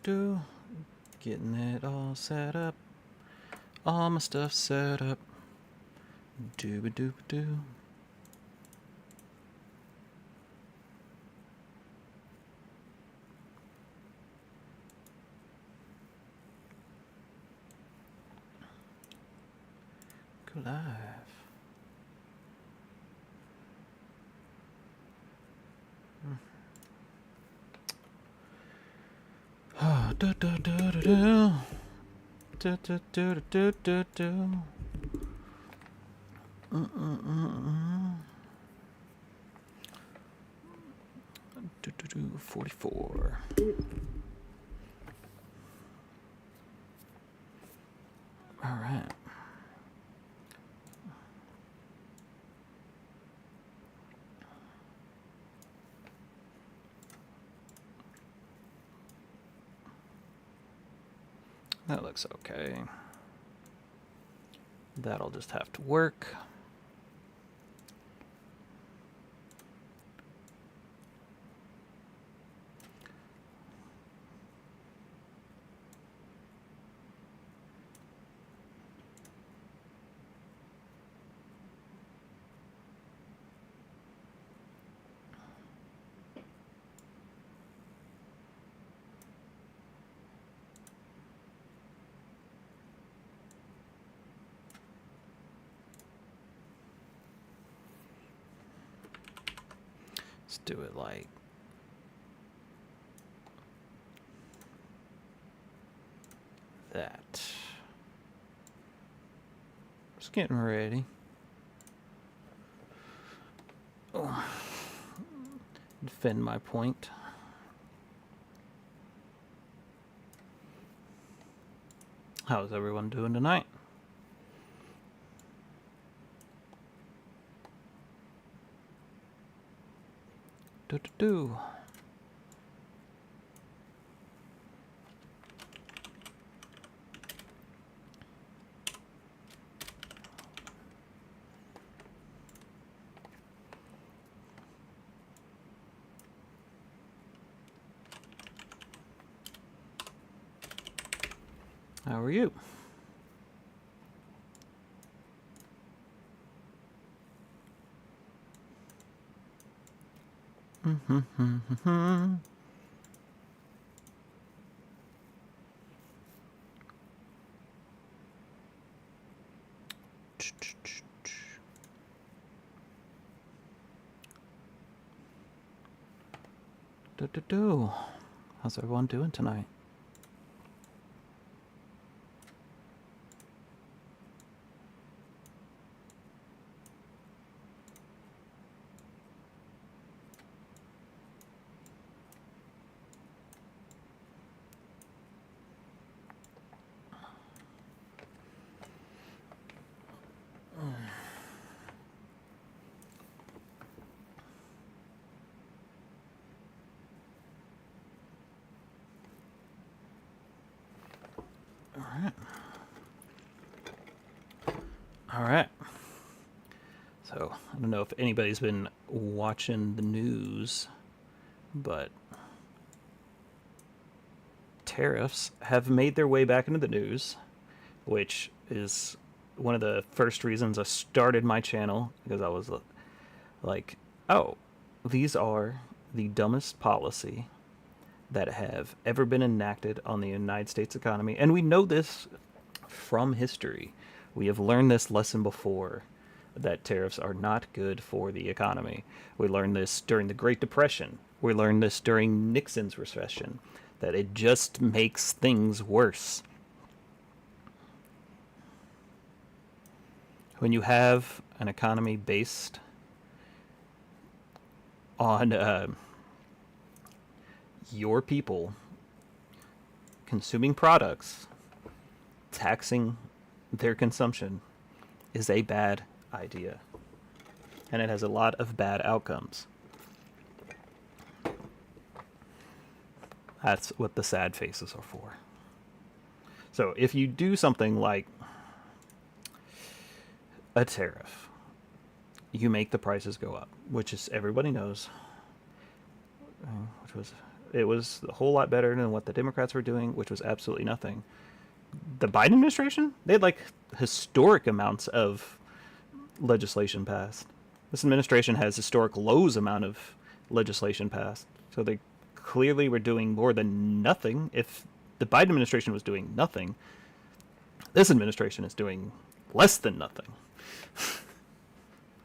Do. Getting it all set up. All my stuff set up. Dooba-dooba-doo. Go live. Oh, do. Do. 44. All right. That looks okay. That'll just have to work. Let's do it like that. Just getting ready. Oh. Defend my point. How's everyone doing tonight? Do. How are you? Do. How's everyone doing tonight? All right. So, I don't know if anybody's been watching the news, but tariffs have made their way back into the news, which is one of the first reasons I started my channel, because I was like, oh, these are the dumbest policy that have ever been enacted on the United States economy. And we know this from history. We have learned this lesson before, that tariffs are not good for the economy. We learned this during the Great Depression. We learned this during Nixon's recession, that it just makes things worse. When you have an economy based on your people consuming products, taxing their consumption is a bad idea. And it has a lot of bad outcomes. That's what the sad faces are for. So if you do something like a tariff, you make the prices go up, which is everybody knows. It was a whole lot better than what the Democrats were doing, which was absolutely nothing. The Biden administration, they had like historic amounts of legislation passed. This administration has historic lows amount of legislation passed. So they clearly were doing more than nothing. If the Biden administration was doing nothing, this administration is doing less than nothing.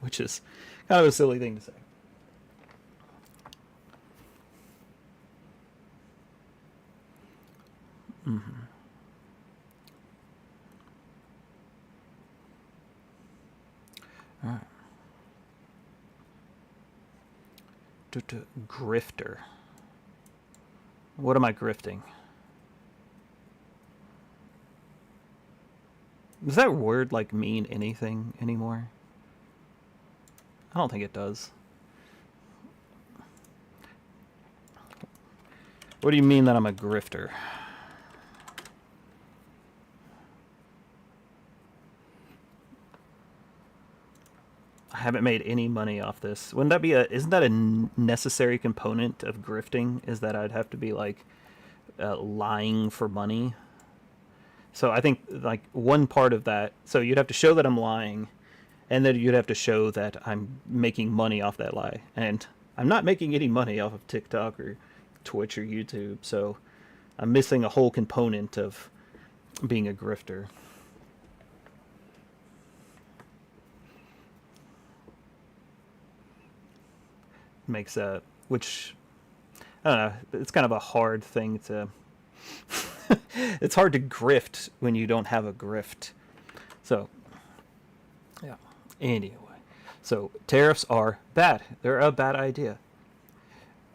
Which is kind of a silly thing to say. Mm-hmm. All right. Grifter. What am I grifting? Does that word like mean anything anymore? I don't think it does. What do you mean that I'm a grifter? I haven't made any money off this. Wouldn't that be isn't that a necessary component of grifting? Is that I'd have to be like lying for money? So I think like one part of that, so you'd have to show that I'm lying, and then you'd have to show that I'm making money off that lie. And I'm not making any money off of TikTok or Twitch or YouTube, so I'm missing a whole component of being a grifter. Makes which I don't know, it's kind of a hard thing to it's hard to grift when you don't have a grift. So yeah, anyway, so tariffs are bad. They're a bad idea.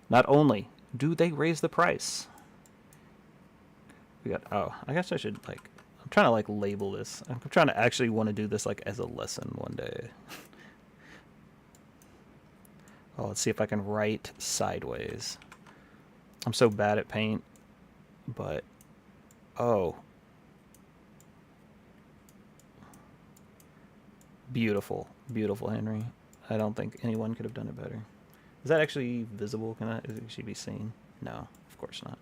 Not only do they raise the price, we got, oh, I guess I should like, I'm trying to like label this. I'm trying to actually want to do this like as a lesson one day. Oh, let's see if I can write sideways. I'm so bad at paint, but, oh. Beautiful, beautiful, Henry. I don't think anyone could have done it better. Is that actually visible? Can that actually be seen? No, of course not.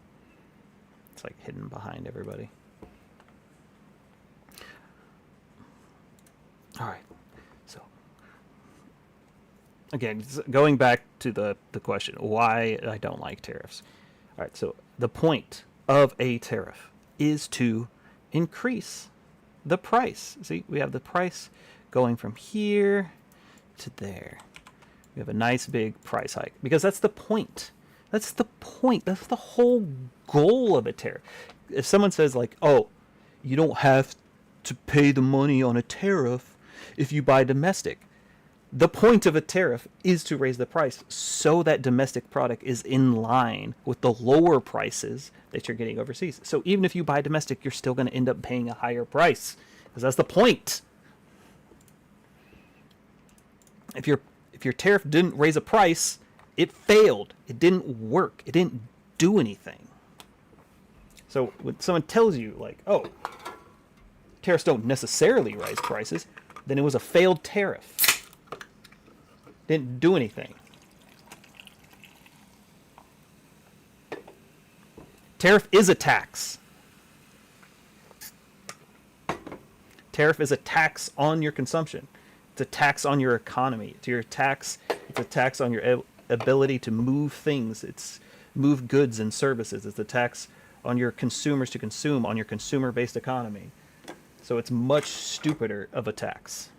It's like hidden behind everybody. All right. Again, going back to the question, why I don't like tariffs. All right, so the point of a tariff is to increase the price. See, we have the price going from here to there. We have a nice big price hike because that's the point. That's the point. That's the whole goal of a tariff. If someone says like, oh, you don't have to pay the money on a tariff if you buy domestic. The point of a tariff is to raise the price so that domestic product is in line with the lower prices that you're getting overseas. So even if you buy domestic, you're still going to end up paying a higher price because that's the point. If your tariff didn't raise a price, it failed. It didn't work. It didn't do anything. So when someone tells you like, oh, tariffs don't necessarily raise prices, then it was a failed tariff. Didn't do anything. Tariff is a tax. Tariff is a tax on your consumption. It's a tax on your economy. It's a tax on your ability to move things. It's move goods and services. It's a tax on your consumers to consume, on your consumer-based economy. So it's much stupider of a tax.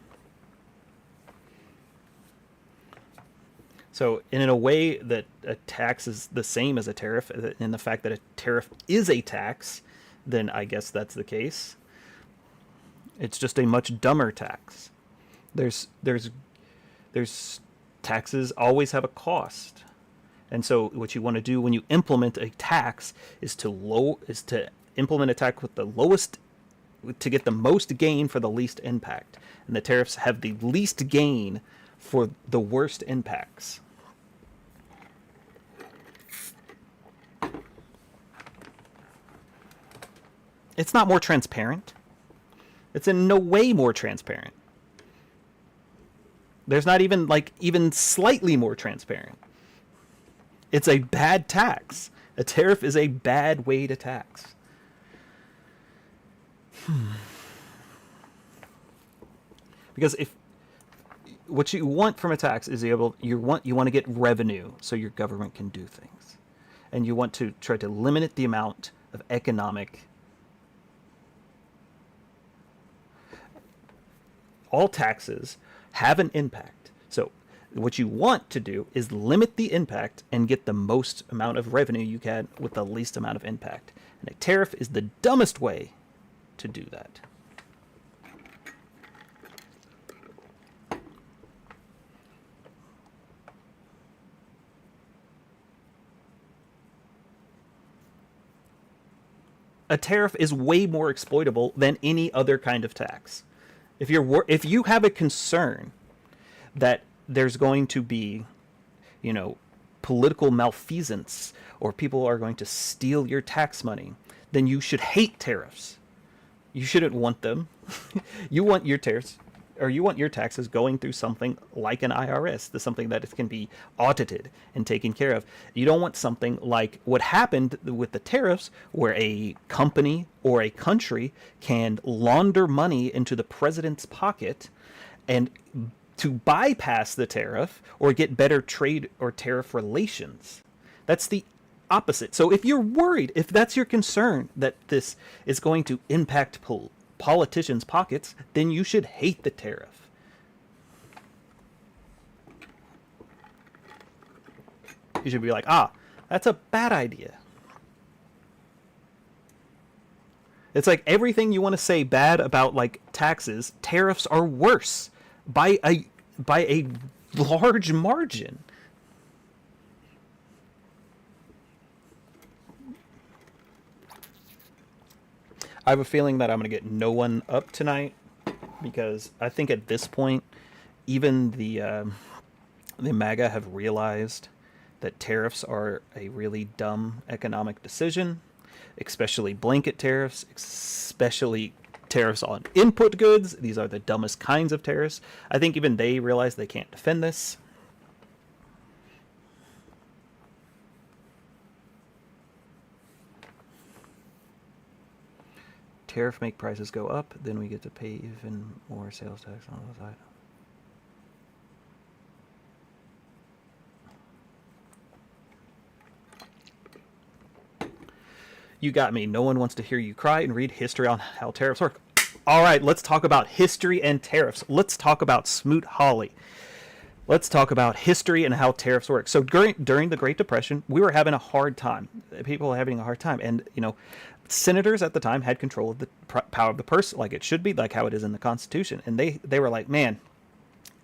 So in a way that a tax is the same as a tariff, in the fact that a tariff is a tax, then I guess that's the case. It's just a much dumber tax. There's taxes always have a cost. And so what you want to do when you implement a tax is to implement a tax with the lowest, to get the most gain for the least impact. And the tariffs have the least gain for the worst impacts. It's not more transparent. It's in no way more transparent. There's not even even slightly more transparent. It's a bad tax. A tariff is a bad way to tax. Because if what you want from a tax is you want to get revenue so your government can do things, and you want to try to limit the amount of economic. All taxes have an impact. So what you want to do is limit the impact and get the most amount of revenue you can with the least amount of impact. And a tariff is the dumbest way to do that. A tariff is way more exploitable than any other kind of tax. If you have a concern that there's going to be, political malfeasance or people are going to steal your tax money, then you should hate tariffs. You shouldn't want them. You want your tariffs, or you want your taxes going through something like an IRS, something that can be audited and taken care of. You don't want something like what happened with the tariffs, where a company or a country can launder money into the president's pocket and to bypass the tariff or get better trade or tariff relations. That's the opposite. So if you're worried, if that's your concern, that this is going to impact politicians' pockets, then you should hate the tariff. You should be like, that's a bad idea. It's like everything you want to say bad about taxes, tariffs are worse by a large margin. I have a feeling that I'm going to get no one up tonight, because I think at this point, even the MAGA have realized that tariffs are a really dumb economic decision, especially blanket tariffs, especially tariffs on input goods. These are the dumbest kinds of tariffs. I think even they realize they can't defend this. Tariff make prices go up, then we get to pay even more sales tax on those items. You got me. No one wants to hear you cry and read history on how tariffs work. All right, let's talk about history and tariffs. Let's talk about Smoot-Hawley. Let's talk about history and how tariffs work. So during the Great Depression, we were having a hard time. People were having a hard time. And, senators at the time had control of the power of the purse, like it should be, like how it is in the Constitution. And they were like, man,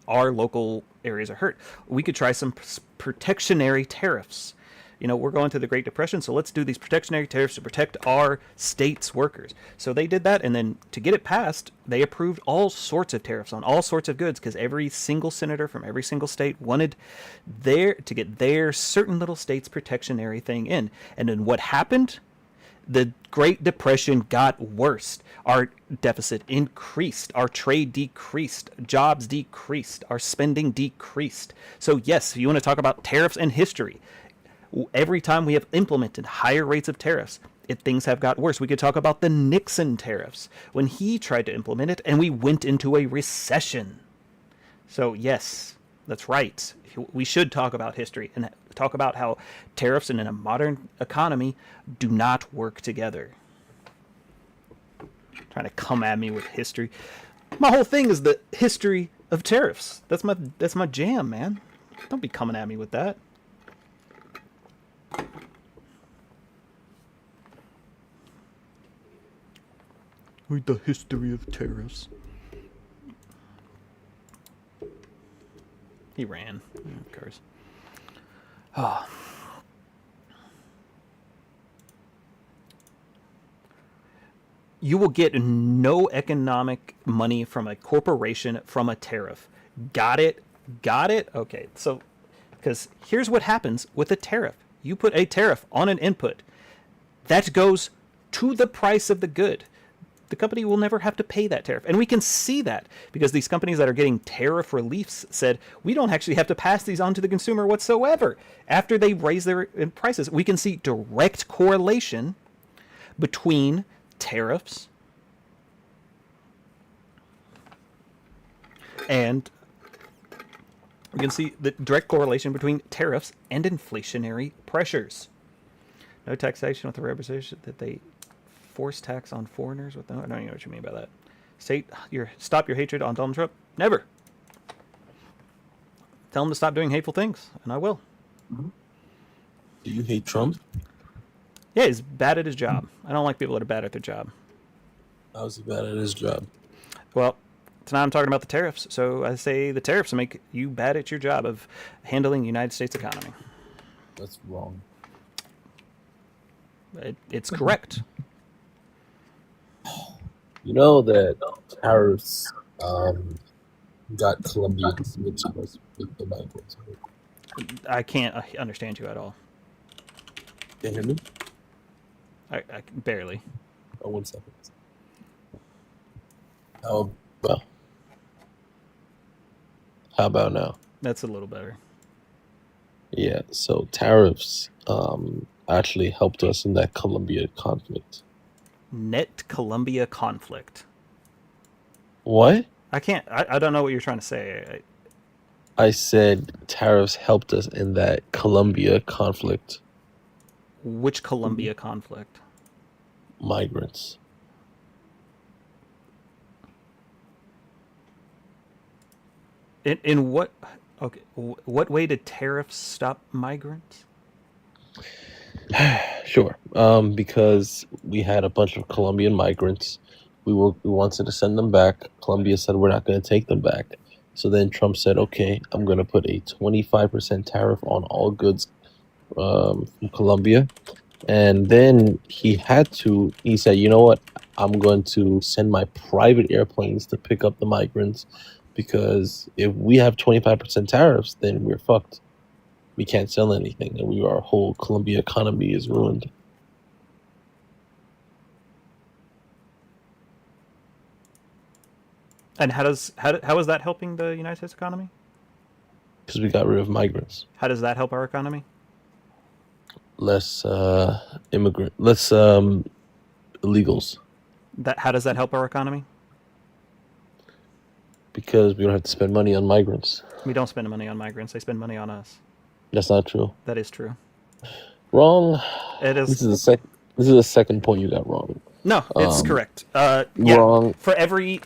our local areas are hurt. We could try some protectionary tariffs. We're going through the Great Depression, so let's do these protectionary tariffs to protect our state's workers. So they did that, and then to get it passed, they approved all sorts of tariffs on all sorts of goods, because every single senator from every single state wanted to get their certain little state's protectionary thing in. And then what happened? The Great Depression got worse. Our deficit increased. Our trade decreased. Jobs decreased. Our spending decreased. So yes, if you want to talk about tariffs and history, every time we have implemented higher rates of tariffs, things have got worse. We could talk about the Nixon tariffs when he tried to implement it and we went into a recession. So yes, that's right. We should talk about history and talk about how tariffs in a modern economy do not work together. Trying to come at me with history. My whole thing is the history of tariffs. That's my jam, man. Don't be coming at me with that. Read the history of tariffs. He ran. Of course. You will get no economic money from a corporation from a tariff. Got it? Got it? Okay, so, because here's what happens with a tariff. You put a tariff on an input. That goes to the price of the good. the company will never have to pay that tariff. And we can see that because these companies that are getting tariff reliefs said, we don't actually have to pass these on to the consumer whatsoever. After they raise their prices, we can see direct correlation between tariffs and we can see the direct correlation between tariffs and inflationary pressures. No taxation with the representation that they force tax on foreigners. I don't even know what you mean by that. Stop your hatred on Donald Trump. Never. Tell him to stop doing hateful things, and I will. Do you hate Trump? Yeah, he's bad at his job. I don't like people that are bad at their job. How's he bad at his job? Well, tonight I'm talking about the tariffs. So I say the tariffs make you bad at your job of handling the United States economy. That's wrong. It's correct. You know that tariffs got Colombians mixed with the migrants. I can't understand you at all. Can you hear me? I barely. Oh, 1 second. Oh, well. How about now? That's a little better. Yeah, so tariffs actually helped us in that Colombia conflict. Net Colombia conflict. What? I don't know what you're trying to say. I said tariffs helped us in that Colombia conflict. Which Colombia conflict? Migrants. In what? Okay, what way did tariffs stop migrants? Sure. Because we had a bunch of Colombian migrants. We wanted to send them back. Colombia said we're not going to take them back. So then Trump said, okay, I'm going to put a 25% tariff on all goods from Colombia. And then he said, you know what? I'm going to send my private airplanes to pick up the migrants because if we have 25% tariffs, then we're fucked. We can't sell anything, and our whole Colombia economy is ruined. And how is that helping the United States economy? Because we got rid of migrants. How does that help our economy? Less less illegals. How does that help our economy? Because we don't have to spend money on migrants. We don't spend money on migrants. They spend money on us. That's not true. That is true. Wrong. It is. This is the second point you got wrong. No, it's correct. Yeah, Wrong. For every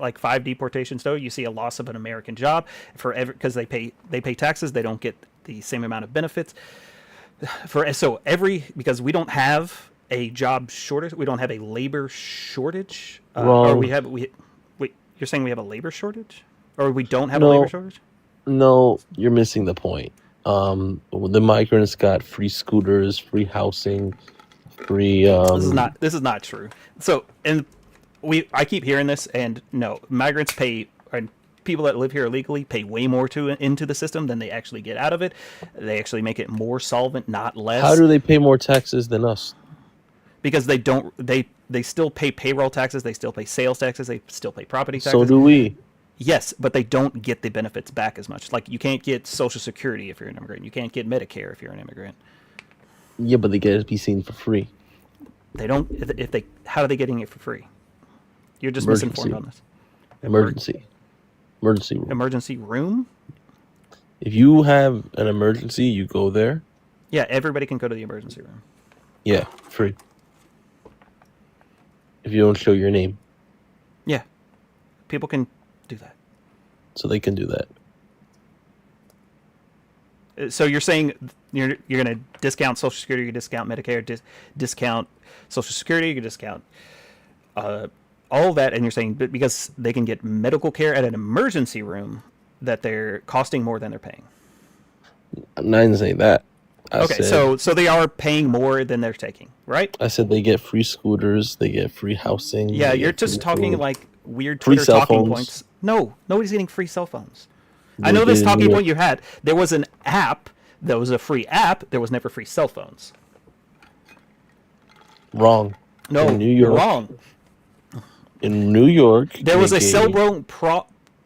like 5 deportations, though, you see a loss of an American job. Because they pay taxes, they don't get the same amount of benefits. Because we don't have a job shortage, we don't have a labor shortage. Wrong. Or wait, you're saying we have a labor shortage, or we don't have a labor shortage? No, you're missing the point. The migrants got free scooters, free housing, free. This is not true. So, and I keep hearing this, and no, migrants pay, and people that live here illegally pay way more into the system than they actually get out of it. They actually make it more solvent, not less. How do they pay more taxes than us? Because they don't. They still pay payroll taxes. They still pay sales taxes. They still pay property taxes. So do we. Yes, but they don't get the benefits back as much. Like, you can't get Social Security if you're an immigrant. You can't get Medicare if you're an immigrant. Yeah, but they get to be seen for free. They don't. How are they getting it for free? You're just misinformed on this. Emergency room. Emergency room? If you have an emergency, you go there. Yeah, everybody can go to the emergency room. Yeah, free. If you don't show your name. Yeah, people can do that. So they can do that. So you're saying you're going to discount Social Security, you discount Medicare, discount Social Security, you discount all of that, and you're saying because they can get medical care at an emergency room that they're costing more than they're paying. I'm not even saying that. I said, so they are paying more than they're taking, right? I said they get free scooters, they get free housing. Yeah, you're just talking like weird Twitter talking points. No, nobody's getting free cell phones. I know this talking point you had. There was an app that was a free app. There was never free cell phones. Wrong. No, In New you're York, wrong. in New York, There was they a gave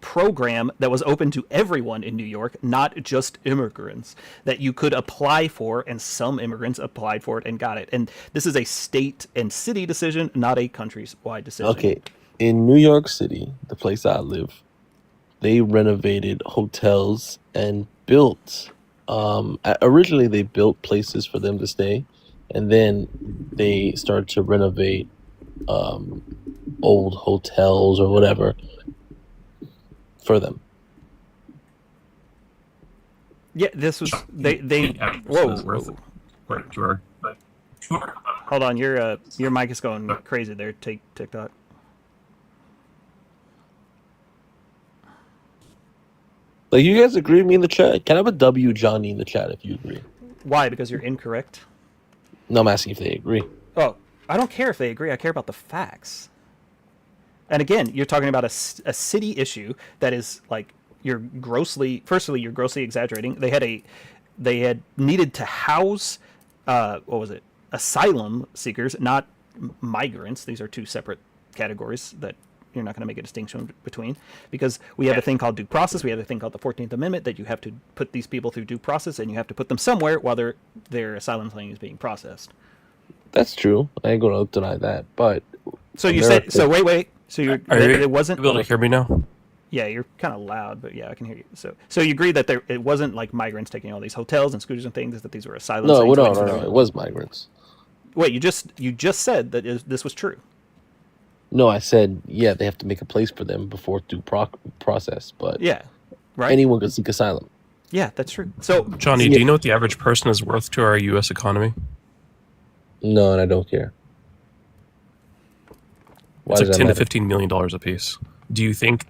program that was open to everyone in New York, not just immigrants, that you could apply for, and some immigrants applied for it and got it. And this is a state and city decision, not a countrywide decision. okay, in New York City, the place I live, they renovated hotels and built. Originally, they built places for them to stay, and then they started to renovate um, old hotels or whatever for them. Yeah, this was they. The average Whoa, person is worth whoa. according to our Hold on, your mic is going crazy there. Take TikTok. Like, you guys agree with me in the chat? Can I have a W Johnny in the chat if you agree? Why? Because you're incorrect. No, I'm asking if they agree. Oh, I don't care if they agree. I care about the facts. And again, you're talking about a city issue that is like you're grossly. Firstly, you're grossly exaggerating. They had needed to house, what was it? Asylum seekers, not migrants. These are two separate categories that you're not going to make a distinction between, because we have a thing called due process. We have a thing called the 14th Amendment that you have to put these people through due process, and you have to put them somewhere while their asylum claim is being processed. That's true. I ain't gonna deny that. But So you America- said so. Wait. So Are you it wasn't. able to hear me now? Yeah, you're kind of loud, but yeah, I can hear you. So you agree that it wasn't like migrants taking all these hotels and scooters and things, that these were asylum no, seekers no, waiting no, for no. them. It was migrants. Wait, you just said that this was true. No, I said yeah. They have to make a place for them before due process. But Yeah, right. anyone can seek asylum. Yeah, that's true. So Johnny, Yeah. do you know what the average person is worth to our U.S. economy? No, and I don't care. Why It's does like that 10 to matter? 15 million dollars a piece. Do you think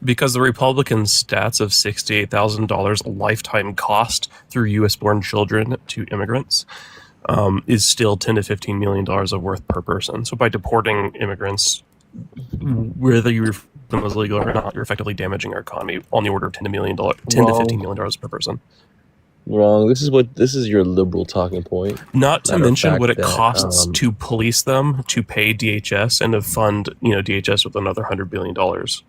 because the Republican stats of $68,000 lifetime cost through U.S. born children to immigrants is still 10 to 15 million dollars of worth per person? So by deporting immigrants, whether you refer to them as legal or not, you're effectively damaging our economy on the order of 10 to Wrong. 15 million dollars per person. Wrong. This is your liberal talking point. Not to Matter of mention fact what it that, costs to police them, to pay DHS, and to fund DHS with another $100 billion.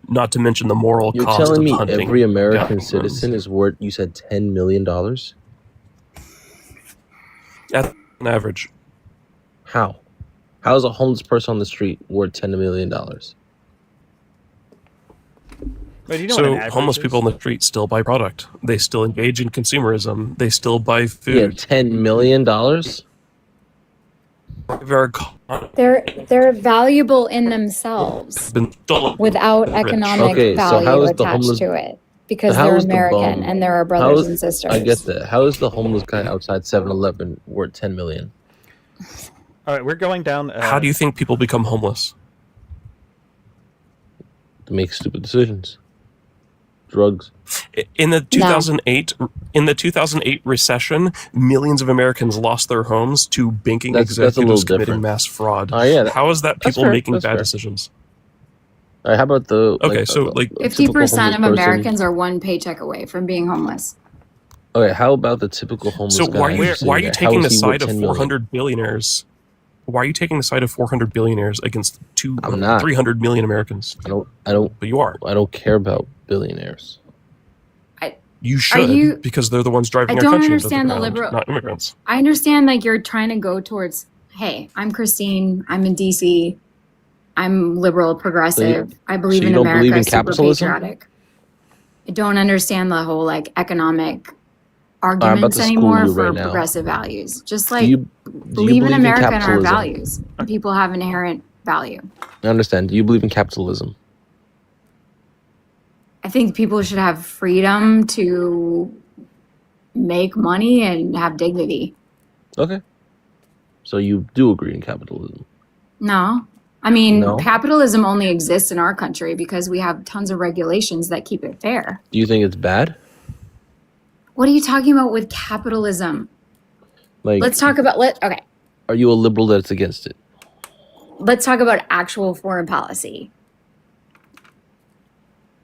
Not to mention the moral You're cost telling of me hunting. every American down citizen is worth, you said, $10 million? at an average. How? How is a homeless person on the street worth $10 million? But you know what So an average homeless is? people on the street still buy product. They still engage in consumerism. They still buy Yeah, food. $10 million? They're valuable in themselves Been stolen. without Rich. economic Okay, so how value is the attached homeless- to it because how they're is the American bum- and they're our how brothers is- and sisters. I get that. How is the homeless guy outside 7-Eleven worth $10 million? All right, we're going down. How do you think people become homeless? To make stupid decisions. Drugs. In the 2008 recession, millions of Americans lost their homes to banking That's a little executives committing different. mass fraud. Oh, yeah, How is that that's people fair, making that's bad fair. decisions? All right, how about the Okay, so, a 50% of typical homeless person? Americans are one paycheck away from being homeless. Okay, how about the typical homeless So guy? why are you saying that? How taking the is he side worth of 10 million? 400 billionaires? Why are you taking the side of 400 billionaires against I'm not. 300 million Americans? I don't But you are. care about billionaires. You should, you- because they're the ones driving I our don't country into understand the ground, liberal- not immigrants. I understand like you're trying to go towards, hey, I'm Christine, I'm in DC, I'm liberal, progressive, I believe so you in don't America, believe in super capitalism? patriotic. I don't understand the whole like economic about arguments to school anymore you for right now. progressive values. Just Do like you believe in America and our capitalism? values. People have inherent value. I understand. Do you believe in capitalism? I think people should have freedom to make money and have dignity. Okay. So you do agree in capitalism? No. I mean, No? capitalism only exists in our country because we have tons of regulations that keep it fair. Do you think it's bad? What are you talking about with capitalism? Like, Let's talk about okay. are you a liberal that's against it? Let's talk about actual foreign policy.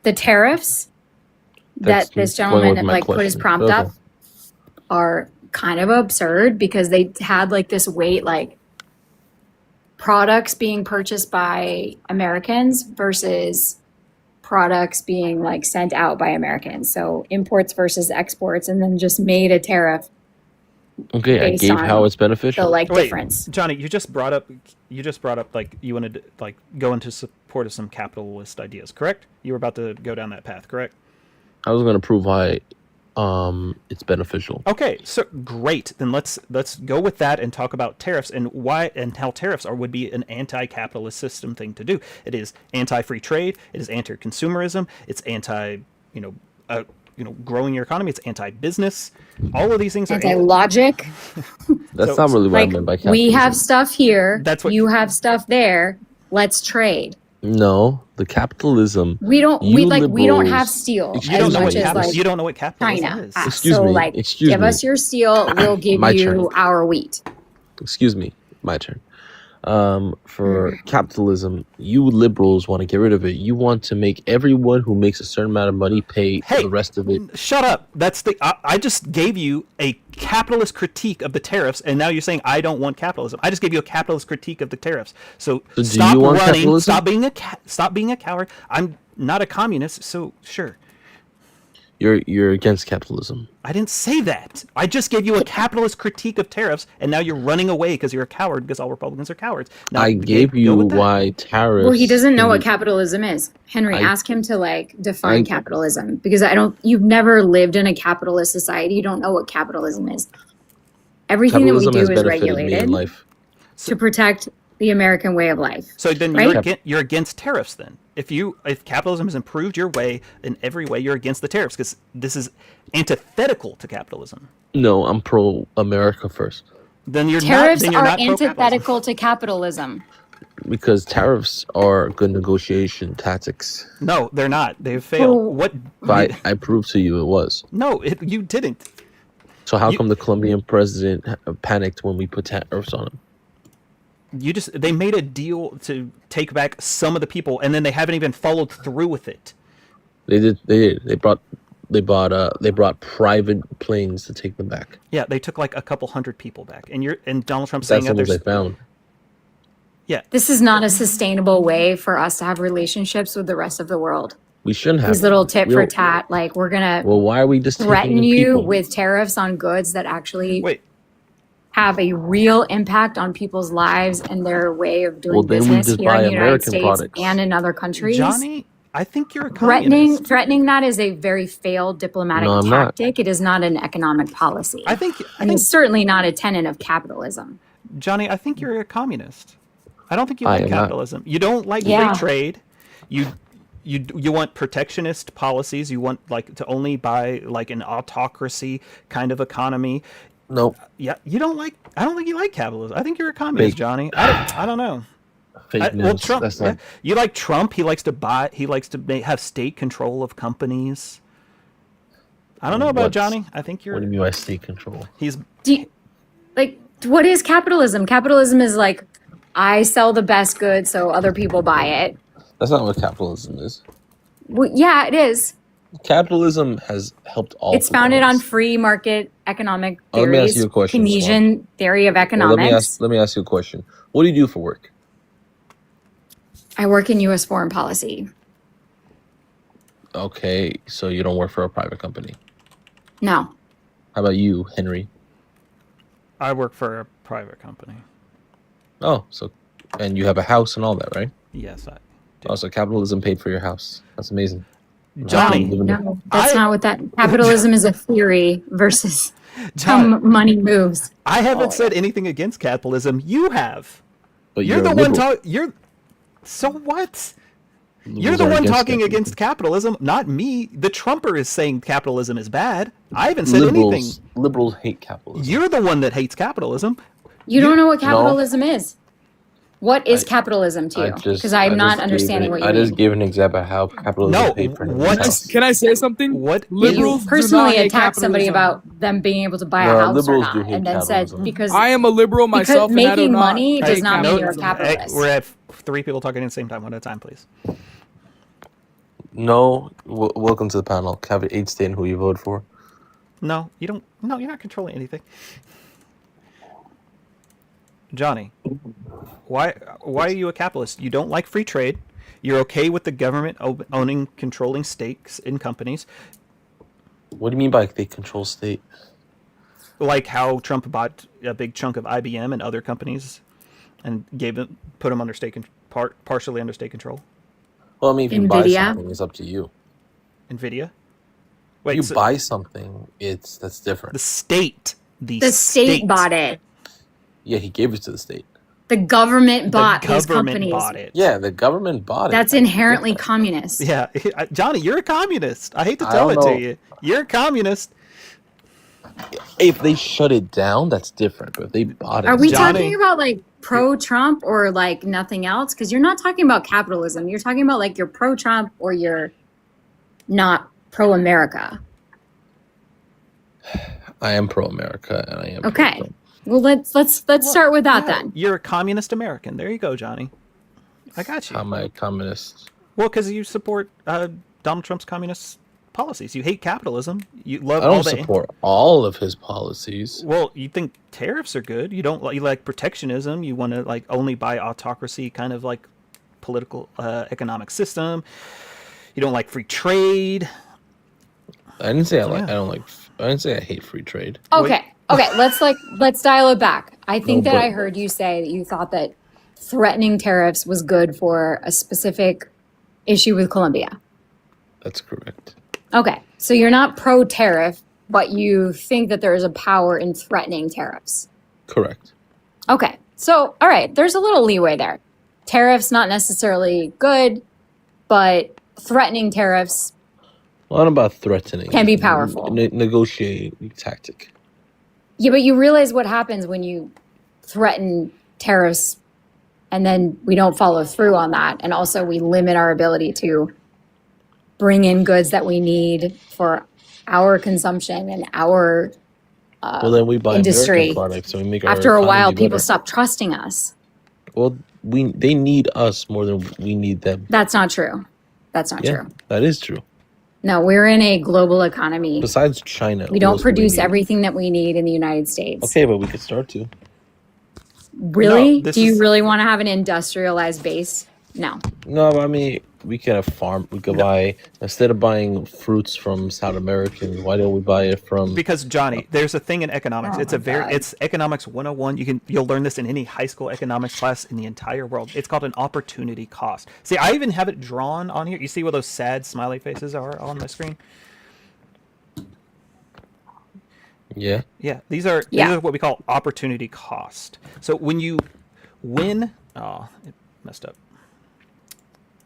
The tariffs That's that this going with gentleman my like put his question. prompt Okay. up are kind of absurd because they had like this weight like products being purchased by Americans versus products being like sent out by Americans. So imports versus exports, and then just made a tariff Okay, I based gave how on it's the beneficial. like Wait, difference. Johnny, you just brought up like you wanted to like go into support of some capitalist ideas, correct? You were about to go down that path, correct? I was gonna prove why it's beneficial. Okay, so great. Then let's go with that and talk about tariffs and why and how tariffs would be an anti-capitalist system thing to do. It is anti-free trade. It is anti-consumerism. It's anti, growing your economy. It's anti-business. All of these things are Anti-logic. That's So- not really what I Like, meant by capitalism. we have stuff here. That's what- you have stuff there. Let's trade. No, the capitalism. We don't. You We don't have liberals- steel Excuse You as don't know me, what much as like you don't know what capitalism China. is. Excuse so me, like, excuse give me. us your steel. We'll give My you turn. our wheat. Excuse me, my turn. For capitalism, you liberals want to get rid of it. You want to make everyone who makes a certain amount of money pay for Hey, the rest of it. Shut up. That's the. I just gave you a capitalist critique of the tariffs, and now you're saying I don't want capitalism. I just gave you a capitalist critique of the tariffs. So do stop you want running. capitalism? Stop being a coward. I'm not a communist, so sure. You're against capitalism. I didn't say that. I just gave you a capitalist critique of tariffs, and now you're running away because you're a coward because all Republicans are cowards. Now, I gave go you with that. why tariffs. Well, he doesn't know can what be- capitalism is. Henry, I- ask him to like define I- capitalism because you've never lived in a capitalist society. You don't know what capitalism is. Everything that we Capitalism do has is benefited me in regulated life. to protect the American way of life. So then Right? you're against tariffs then. If capitalism has improved your way in every way, you're against the tariffs because this is antithetical to capitalism. No, I'm pro America first Then you're Tariffs not. Then you're are not pro-capitalism. antithetical to capitalism. because tariffs are good negotiation tactics. No, they're not. They've failed. Well, What? But I proved to you it was. No, you didn't. So how You- come the Colombian president panicked when we put tariffs on him? They made a deal to take back some of the people, and then they haven't even followed through with it. They did. They brought private planes to take them back. Yeah, they took like a couple hundred people back, and Donald Trump saying That's that the ones there's I found. This is not a sustainable way for us to have relationships with the rest of the world. We shouldn't have. These little tit We for don't- tat, like we're gonna Well, why are we just threaten taking you people? with tariffs on goods that actually wait. have a real impact on people's lives and their way of doing Well, then we business just here in buy the United American States products. and in other countries. Johnny, I think you're a Threatening communist. threatening that is a very failed diplomatic No, I'm not. tactic. It is not an economic policy. I think and it's certainly not a tenet of capitalism. Johnny, I think you're a communist. I don't think you I like am not. capitalism. You don't like Yeah. free trade. You want protectionist policies. You want like to only buy like an autocracy kind of economy. Nope. Yeah, you don't like. I don't think you like capitalism. I think you're a communist, Fake. Johnny. I don't know. Fake news. Trump. That's yeah. not. You like Trump? He likes to buy. He likes to have state control of companies. I don't know about What's- Johnny. I think What do you're. you mean by state control? He's. What is capitalism? Capitalism is like I sell the best good so other people buy it. That's not what capitalism is. Well, yeah, it is. Capitalism has helped all. It's founded on forms. free market economic Let me ask theories, you a question, Keynesian theory of Well, economics. let me ask you a question. What do you do for work? I work in U.S. foreign policy. Okay, so you don't work for a private company. No, How about you, Henry? I work for a private company. Oh, so and you have a house and all that, right? Yes, I. Oh, so capitalism paid for your house. That's amazing. Johnny, no, that's I- not what that. Capitalism is a theory versus how money moves. I haven't said anything against capitalism. You have. But You're a the one liberal. talking. You're. So what? You're Liberals the are one against talking against capitalism, not me. The Trumper is saying capitalism is bad. I haven't said liberals, anything. Liberals hate capitalism. You're the one that hates capitalism. You don't know what No. capitalism is. What is I- capitalism to I you? just- Because I I'm not just understanding gave what an- you I mean. just gave an example of how capitalism No, paid for what- his house. Can I say something? What? You Liberals do personally not hate attacked somebody capitalism. about them being able to buy No, a house or liberals do not, hate and then said capitalism. because I am a liberal because myself, and I do making not money does hate not mean you're a capitalism. capitalist. We're at 3 people talking at the same time, one at a time, please. No, welcome to the panel. Have age state and who you vote for. No, you don't. No, you're not controlling anything. Johnny, why are you a capitalist? You don't like free trade. You're okay with the government owning, controlling stakes in companies, What do you mean by they control state? like how Trump bought a big chunk of IBM and other companies, and put them under partially under state control. Well, I mean, if you buy Nvidia. something, it's up to you. Nvidia. If Wait, you so buy something, that's different. the state, the The state bought it. Yeah, he gave it to the state. The government The bought these government companies. bought it. Yeah, the government bought it. That's inherently communist. Yeah, Johnny, you're a communist. I hate to I tell it don't to know. you. You're a communist. If they shut it down, that's different. But if they bought it, Are we Johnny. talking about like pro-Trump or like nothing else? Because you're not talking about capitalism. You're talking about like you're pro-Trump or you're not pro-America. I am pro-America and I am Okay. pro-Trump. Well, let's start with that Yeah, then. You're a communist American. There you go, Johnny. I got you. I'm a communist. Well, because you support Donald Trump's communist policies. You hate capitalism. You love I all don't the. support all of his policies. Well, you think tariffs are good. You don't. You like protectionism. You want to like only buy autocracy, kind of like political economic system. You don't like free trade. I didn't say Yeah. I don't like. I didn't say I hate free trade. Okay. Okay, let's dial it back. I think No, that but- I heard you say that you thought that threatening tariffs was good for a specific issue with Colombia. That's correct. Okay. So you're not pro tariff, but you think that there is a power in threatening tariffs. Correct. Okay. So, all right, there's a little leeway there. Tariffs not necessarily good, but threatening tariffs. Well, not about threatening. Can be powerful. Negotiating tactic. Yeah, but you realize what happens when you threaten tariffs and then we don't follow through on that. And also we limit our ability to bring in goods that we need for our consumption and our Well, then we buy industry. American products and we make our after a while economy people better. stop trusting us. Well, they need us more than we need them. That's not true. That's not Yeah, true. that is true. No, we're in a global economy. Besides China, We who don't else do we produce need? everything that we need in the United States. Okay, but we could start to. Really? No, this Do you is- really want to have an industrialized base? No. No, but I mean, we can have farm. We could buy, instead of buying fruits from South Americans, why don't we buy it from? Because Johnny, there's a thing in economics. Oh It's a my very God. it's economics 101. You'll learn this in any high school economics class in the entire world. It's called an opportunity cost. See, I even have it drawn on here. You see where those sad smiley faces are on my screen? Yeah. Yeah, these are what we call opportunity cost. So when you win, oh, it messed up.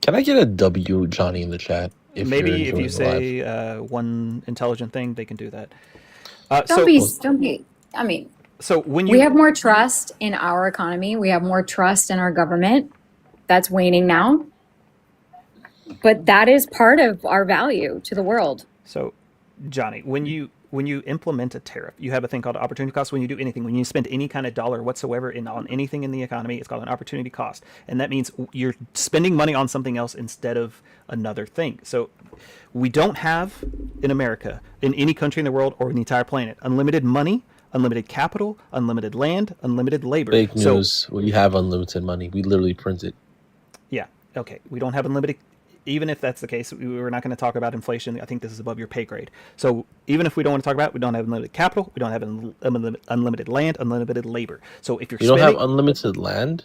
Can I get a W, Johnny, in the chat? Maybe if enjoying you the live? say one intelligent thing, they can do that. Don't be. I mean, So when we you have more trust in our economy. We have more trust in our government. That's waning now. But that is part of our value to the world. So, Johnny, when you implement a tariff, you have a thing called opportunity cost. When you do anything, when you spend any kind of dollar whatsoever on anything in the economy, it's called an opportunity cost, and that means you're spending money on something else instead of another thing. So, we don't have in America, in any country in the world or in the entire planet, unlimited money, unlimited capital, unlimited land, unlimited labor. Fake So, news. We have unlimited money. We literally print it. yeah, okay, we don't have unlimited. Even if that's the case, we're not going to talk about inflation. I think this is above your pay grade. So even if we don't want to talk about it, we don't have unlimited capital, we don't have unlimited land, unlimited labor. So if you're You don't spending, have unlimited land?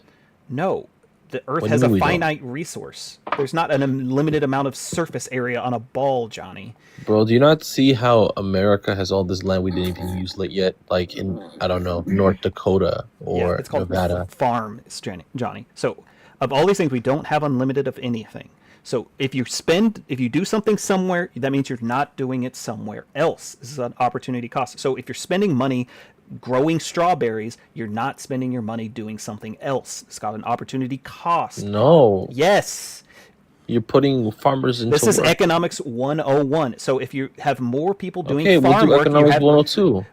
no, the Earth What do has you a mean we don't? finite resource. There's not an unlimited amount of surface area on a ball, Johnny. Bro, do you not see how America has all this land we didn't even use yet? Like in, I don't know, North Dakota or It's called Nevada. farms, Johnny. So of all these things, we don't have unlimited of anything. So if you do something somewhere, that means you're not doing it somewhere else. This is an opportunity cost. So if you're spending money growing strawberries, you're not spending your money doing something else. It's called an opportunity cost. No, Yes. you're putting farmers into This is work. economics 101. So if you have more people doing Okay, we'll farm do work, you economics have 102.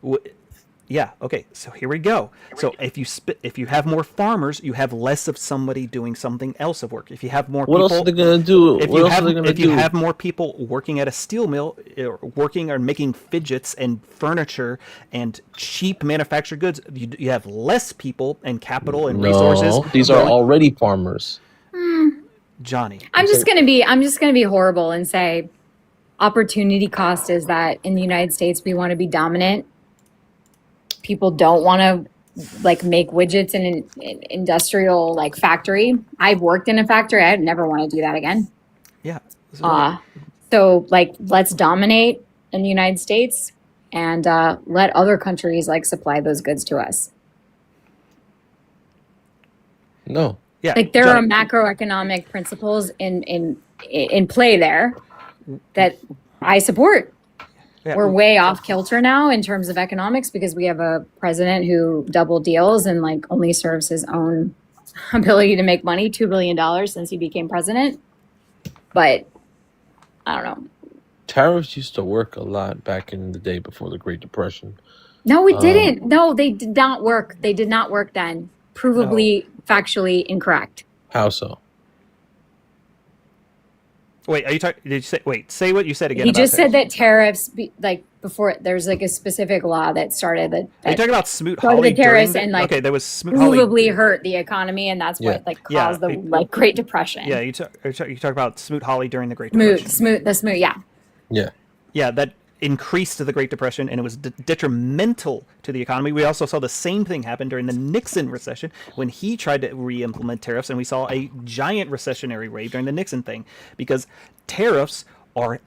Yeah. Okay. So here we go. So if you have more farmers, you have less of somebody doing something else of work. If you have more What else are they people, gonna do? if What you else are have they gonna if you do? have more people working at a steel mill, working or making fidgets and furniture and cheap manufactured goods, you have less people and capital and resources. No, these are going- already farmers. Johnny. I'm just gonna be horrible and say opportunity cost is that in the United States we want to be dominant. People don't want to like make widgets in an industrial like factory. I've worked in a factory. I'd never want to do that again. Yeah. So, So like let's dominate in the United States and let other countries like supply those goods to us. No. yeah. Like there are Johnny, macroeconomic principles in play there that I support. yeah, We're way off kilter now in terms of economics because we have a president who double deals and like only serves his own ability to make money, $2 billion since he became president. But I don't know. Tariffs used to work a lot back in the day before the Great Depression. No, it didn't. No, they did not work. They did not work then. Provably, factually incorrect. How so? Wait, are you talking? Did you say? Wait, say what you said again. He about just said tariffs. that tariffs, like before, there's like a specific law that started that. Are you talking about Smoot started Hawley the tariffs during and, the, like, okay, there was Smoot Hawley. provably hurt the economy, and that's Yeah. what like Yeah, caused the it- like Great Depression. Yeah, you talk about Smoot Hawley during the Great Depression. Smooth, yeah. Yeah. Yeah, that increased the Great Depression, and it was detrimental to the economy. We also saw the same thing happen during the Nixon recession when he tried to re-implement tariffs, and we saw a giant recessionary wave during the Nixon thing because tariffs are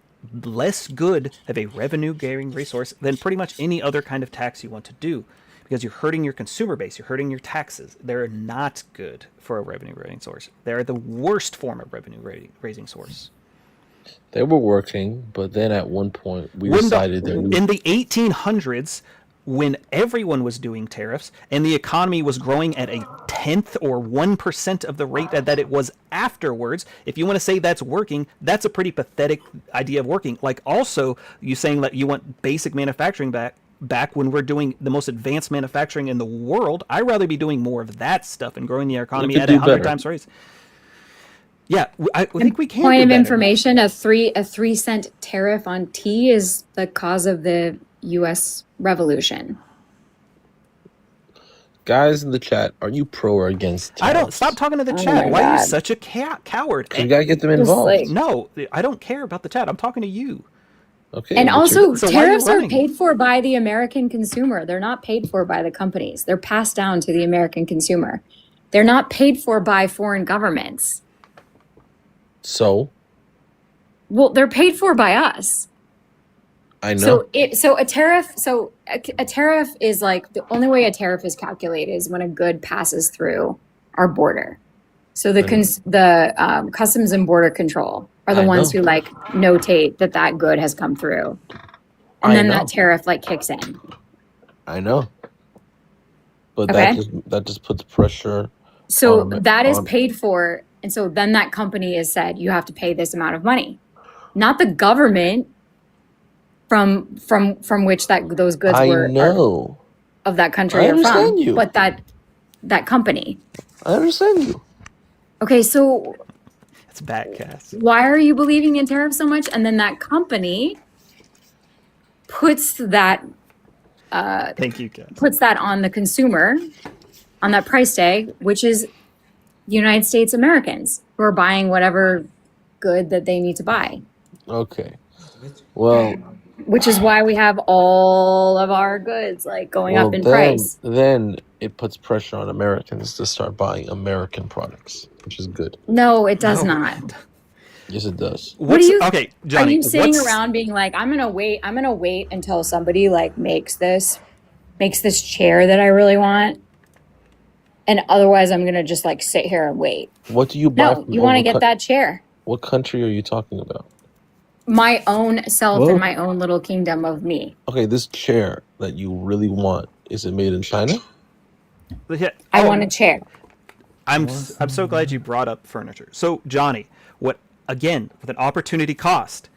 less good of a revenue-bearing resource than pretty much any other kind of tax you want to do because you're hurting your consumer base, you're hurting your taxes. They're not good for a revenue-raising source. They're the worst form of revenue-raising source. They were working, but then at one point we When decided that in the 1800s, when everyone was doing tariffs and the economy was growing at a tenth or 1% of the rate that it was afterwards, if you want to say that's working, that's a pretty pathetic idea of working. Like also, you saying that you want basic manufacturing back when we're doing the most advanced manufacturing in the world. I'd rather be doing more of that stuff and growing the economy could at do 100 better. times raise. Yeah, I think we can. Point do of better. information: a 3-cent tariff on tea is the cause of the U.S. Revolution. guys in the chat, are you pro or against tariffs? I don't stop talking to the Oh chat. my Why are you God. such a coward? You gotta get them Just involved. like- No, I don't care about the chat. I'm talking to you. Okay. And but also, So why are you tariffs are running? paid for by the American consumer. They're not paid for by the companies. They're passed down to the American consumer. They're not paid for by foreign governments. so Well, they're paid for by us. I know. So a tariff is like the only way a tariff is calculated is when a good passes through our border. So the Customs and Border Control are the I ones know. who like notate that good has come through, and I then know. that tariff like kicks in. I know. But Okay. that just puts pressure. So On- that is on- paid for, and so then that company is said you have to pay this amount of money, not the government from which those goods I were know. of that country I are from, understand you. but that company. I understand you. Okay, so It's backcast. why are you believing in tariffs so much? And then that company puts that Thank you, Cass. on the consumer on that price tag, which is United States Americans who are buying whatever good that they need to buy. Okay. Well, Which is why we have all of our goods like going up in price. then it puts pressure on Americans to start buying American products, which is good. No, it does No. not. Yes, it does. What do you? Okay, Johnny. Are you sitting what's- around being like, I'm gonna wait until somebody like makes this chair that I really want, and otherwise I'm gonna just like sit here and wait. What do you buy? No, from you want to what get coun- that chair. What country are you talking about? My own self Whoa. and my own little kingdom of me. Okay, this chair that you really want, is it made in China? Yeah, I oh, want a chair. I'm so glad you brought up furniture. So Johnny, what again with an opportunity cost?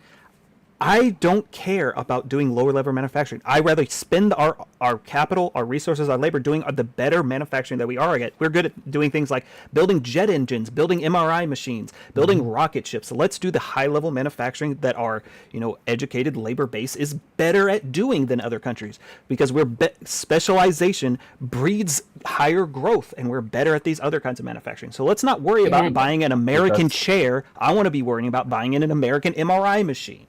I don't care about doing lower level manufacturing. I rather spend our capital, our resources, our labor doing the better manufacturing that we are at. We're good at doing things like building jet engines, building MRI machines, building rocket ships. So let's do the high level manufacturing that our educated labor base is better at doing than other countries, because specialization breeds higher growth, and we're better at these other kinds of manufacturing. So let's not worry about buying an American chair. I want to be worrying about buying an American MRI machine.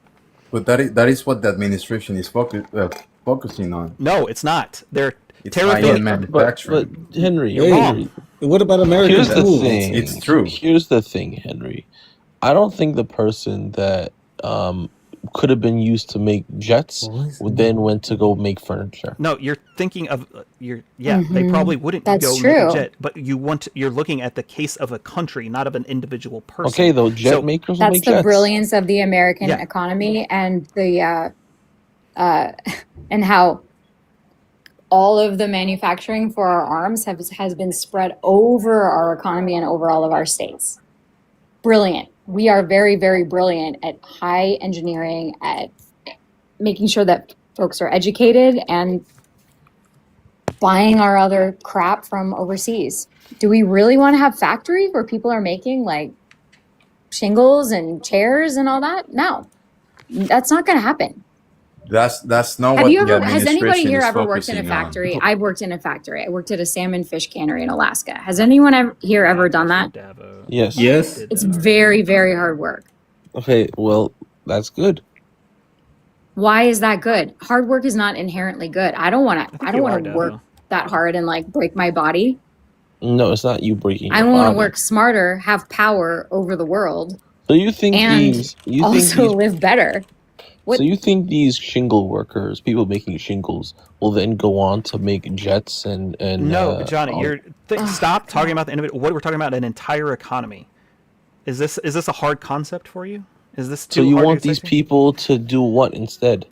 But that is what the administration is focusing on. No, it's not. They're It's high-end manufacturing. But Henry, Hey, Henry, what about American here's the tools? thing. It's true. Here's the thing, Henry. I don't think the person that could have been used to make jets then went to go make furniture. No, you're thinking of they probably wouldn't That's go true. make a jet, but you're looking at the case of a country, not of an individual person. Okay, though, jet So- makers will That's make the jets. brilliance of the American Yeah. economy and the and how all of the manufacturing for our arms has been spread over our economy and over all of our states. Brilliant. We are very, very brilliant at high engineering, at making sure that folks are educated and buying our other crap from overseas. Do we really want to have factories where people are making like shingles and chairs and all that? No, that's not going to happen. That's not Have what you the ever, has anybody administration here is ever worked in a focusing on. factory? I've worked in a factory. I worked at a salmon fish cannery in Alaska. Has anyone here ever done that? Davo. Yes. Yes. Did It's that already. very, very hard work. Okay, well, that's good. Why is that good? Hard work is not inherently good. I don't want think to. I don't you want are, to work Davo. that hard and like break my body. No, it's not you breaking I your want to body. work smarter, have power over the world, So you think and you also think these live better. What- So you think these shingle workers, people making shingles, will then go on to make jets and No, Johnny, all- stop talking about the individual. What we're talking about, an entire economy. Is this a hard concept for you? Is this too So you hard to want these accept? people to do what instead?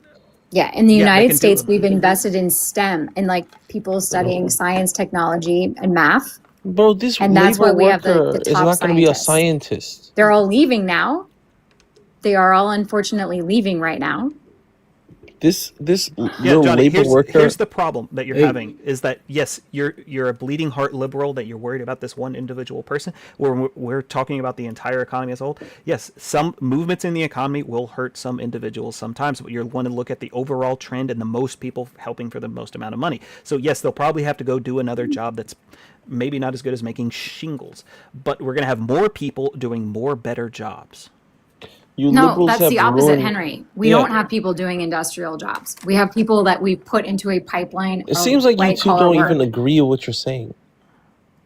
Yeah, in the Yeah, they United can do States, it. we've invested in STEM and like people studying science, technology, and math. Bro, this And that's labor why we have the worker is top not going to be a scientists. scientist. They're all leaving now. They are all unfortunately leaving right now. This Yeah, little Johnny, labor worker. here's the problem that you're Hey. having is that yes, you're a bleeding heart liberal that you're worried about this one individual person. We're talking about the entire economy as a whole. Yes, some movements in the economy will hurt some individuals sometimes, but you want to look at the overall trend and the most people helping for the most amount of money. So yes, they'll probably have to go do another job that's maybe not as good as making shingles, but we're going to have more people doing more better jobs. You No, liberals that's have the opposite, ruined- Henry. We Yeah. don't have people doing industrial jobs. We have people that we put into a pipeline. It of seems like you white two collar don't work. even agree with what you're saying.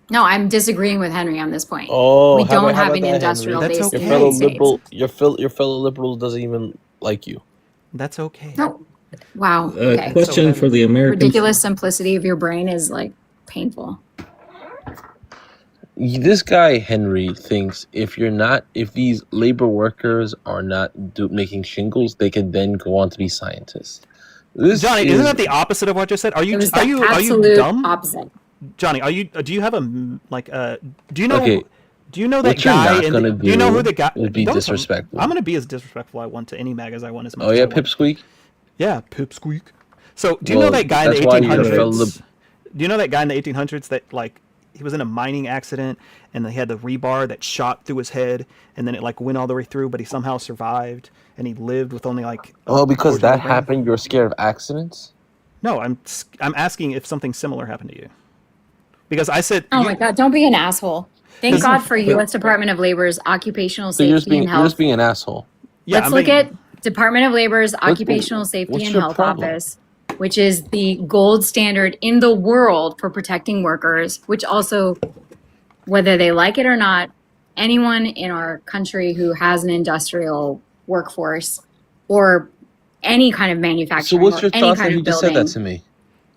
No, I'm disagreeing with Henry on this point. Oh, we how don't about- how have about an that, Henry? industrial That's base okay. in Your the fellow United States. liberal, your fellow liberal doesn't even like you. That's okay. No. Wow. Okay. Question for the American. Ridiculous simplicity of your brain is like painful. This guy Henry thinks if these labor workers are not making shingles, they can then go on to be scientists. This Johnny, is, isn't that the opposite of what you said? Are It you was the are you absolute dumb? opposite. Johnny, do you have do you know Okay. do you know that What you're guy not in gonna do you know do who the guy would be don't tell me. disrespectful. I'm going to be as disrespectful I want to any mag as I want as much Oh as yeah, I want. Pipsqueak. Yeah, pipsqueak. So, do you know Well, that guy in that's the why you're a fellow 1800s? Do you know that guy in the 1800s that like he was in a mining accident and he had the rebar that shot through his head and then it like went all the way through, but he somehow survived and he lived with only like Oh, because portion of that the brain? happened, you're scared of accidents? No, I'm asking if something similar happened to you. Because I said Oh you- my God, don't be an asshole. Thank Because- God for U.S. Department of Labor's occupational So you're just safety being and you're just health. being an asshole. yeah, Let's I'm look being- at Department of Labor's occupational safety what's and your health problem? office, which is the gold standard in the world for protecting workers, which also, whether they like it or not, anyone in our country who has an industrial workforce or any kind of So manufacturing what's or your any thoughts kind on of you just said building that to me?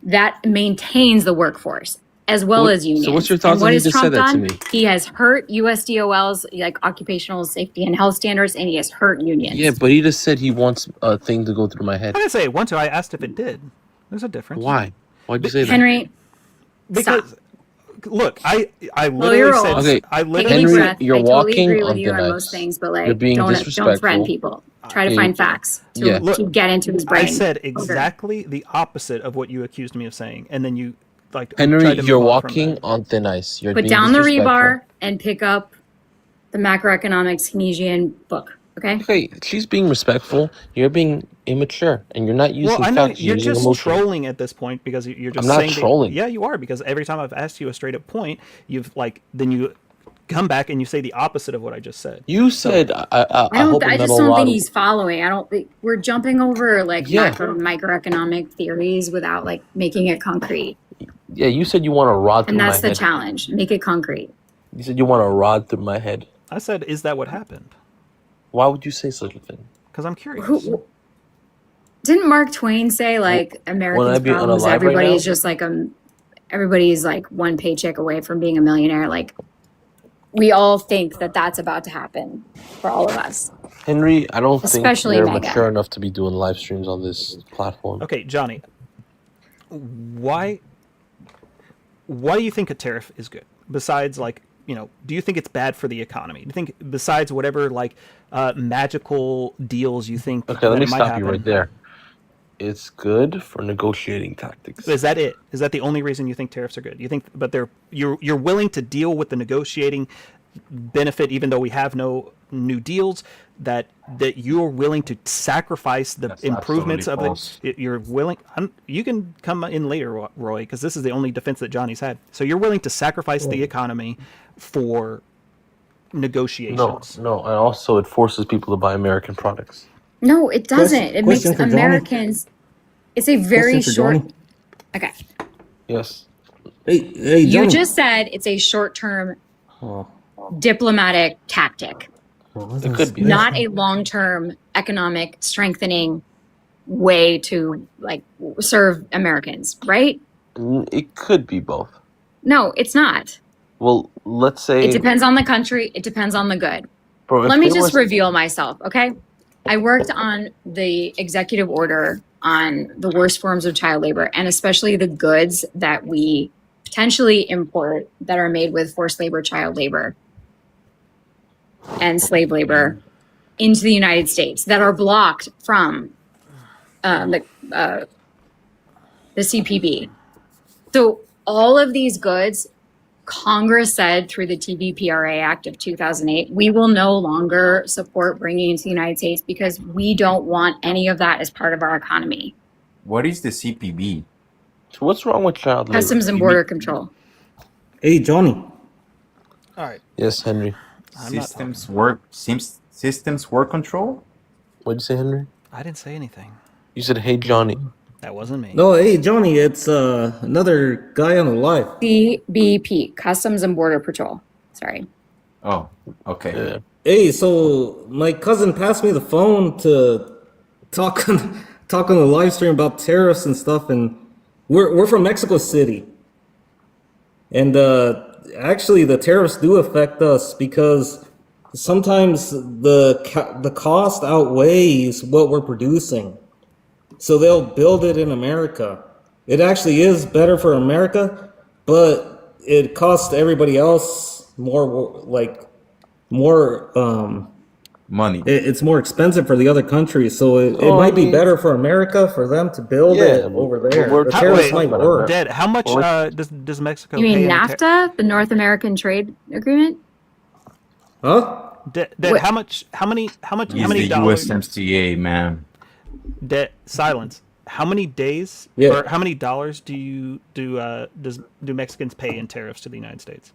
that maintains the workforce as well What- as unions. so what's your And thoughts what on he has just said Trump that to done? me? He has hurt USDOL's like occupational safety and health standards, and he has hurt unions. Yeah, but he just said he wants a thing to go through my head. I didn't say it once. I asked if it did. There's a difference. Why? Why'd you say that? Henry, Because look, I you're literally old. said Okay, I Take a literally deep Henry, said breath. you're I totally walking agree with on you thin on most ice. things, but You're like, being don't threaten disrespectful. people. Try to Yeah, find facts yeah. to get into his I brain. said Okay. exactly the opposite of what you accused me of saying, and then you like Henry, tried to you're move on from walking that. on thin ice. You're Put being down the disrespectful. rebar and pick up the macroeconomics Keynesian book. Okay. Okay, she's being respectful. You're being immature, and you're not Well, using I know facts. you're You're using just emotion. trolling at this point because you're just I'm not saying trolling. yeah, you are, because every time I've asked you a straight up point, you've like then you come back and you say the opposite of what I just said. You said I hope a I just metal don't rod. think he's following. I don't think we're jumping over like Yeah. microeconomic theories without like making it concrete. Yeah, you said you want a rod through And my that's the head. challenge. Make it concrete. You said you want a rod through my head. I said, is that what happened? Why would you say such a thing? Because I'm curious. Didn't Mark Twain say like I Americans' be problems? unalive right Everybody's now? just like everybody's like one paycheck away from being a millionaire. Like we all think that that's about to happen for all of us. Henry, I don't Especially think you're Mega. mature enough to be doing live streams on this platform. Okay, Johnny, why do you think a tariff is good? Besides, like, do you think it's bad for the economy? Do you think, besides whatever like magical deals you think Okay, that let me it might stop happen? you right there. It's good for negotiating tactics. Is that it? Is that the only reason you think tariffs are good? You think, but you're willing to deal with the negotiating benefit, even though we have no new deals. That you're willing to sacrifice the That's improvements of absolutely false. you're willing. You can come in later, Roy, because this is the only defense that Johnny's had. So you're willing to sacrifice the economy for negotiations. No, and also it forces people to buy American products. No, it doesn't. It makes question for Johnny. Americans. It's a very Question for short. Johnny. Okay. Yes. Hey, You Johnny. just said it's a short-term Oh, diplomatic tactic, It could be. not a long-term economic strengthening way to like serve Americans, right? It could be both. No, it's not. Well, let's say. It depends on the country. It depends on the good. Bro, if Let me there just was- reveal myself, okay? I worked on the executive order on the worst forms of child labor, and especially the goods that we potentially import that are made with forced labor, child labor, and slave labor into the United States that are blocked from the CPB. So all of these goods, Congress said through the TVPRA Act of 2008, we will no longer support bringing into the United States because we don't want any of that as part of our economy. What is the CPB? So what's wrong with child labor? Customs and Border Control. hey, Johnny. All right. Yes, Henry. I'm not Systems work control? What'd you say, Henry? I didn't say anything. You said, "Hey, Johnny." That wasn't me. No, hey, Johnny. It's another guy on the live. CBP, Customs and Border Patrol. Sorry. Oh, okay. Yeah. Hey, so my cousin passed me the phone to talk on the live stream about tariffs and stuff, and we're from Mexico City, and actually the tariffs do affect us because sometimes the cost outweighs what we're producing, so they'll build it in America. It actually is better for America, but it costs everybody else more, Money. it's more expensive for the other countries, so it Oh, might I be mean- better for America for them to build Yeah, it over but there. we're The talking tariffs about- might work. Dad, how much Or- does Mexico You mean pay in NAFTA, the North American Trade Agreement? Huh? Dad, Wait. how many Use the dollars? USMCA, man. Silence. How many days Yeah. or how many dollars do Mexicans pay in tariffs to the United States?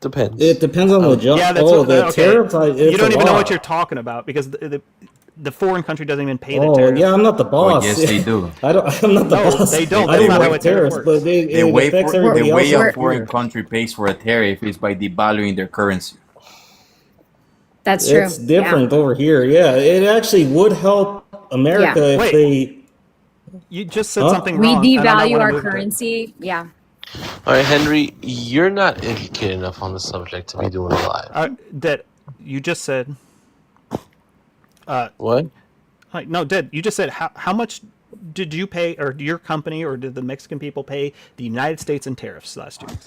Depends. It depends on the job. Yeah, that's oh, what, the okay. tariffs. You don't even know what you're talking about because the foreign country doesn't even pay the Oh, tariff. yeah, I'm not the boss. yes, they do. I'm not the No, boss. they don't. I That's don't not like how a tariff tariffs, works. but The it way, affects the everybody way else. a foreign country pays for a tariff is by devaluing their currency. That's true. It's different over here. Yeah, it actually would help America Yeah. if Wait. they. You just said Huh? something Yeah. We wrong. and I devalue wanna our move to- currency. Yeah. All right, Henry, you're not educated enough on the subject to be doing it live. Dad, you just said. What? No, Dad, you just said how much did you pay, or did your company, or did the Mexican people pay the United States in tariffs last year?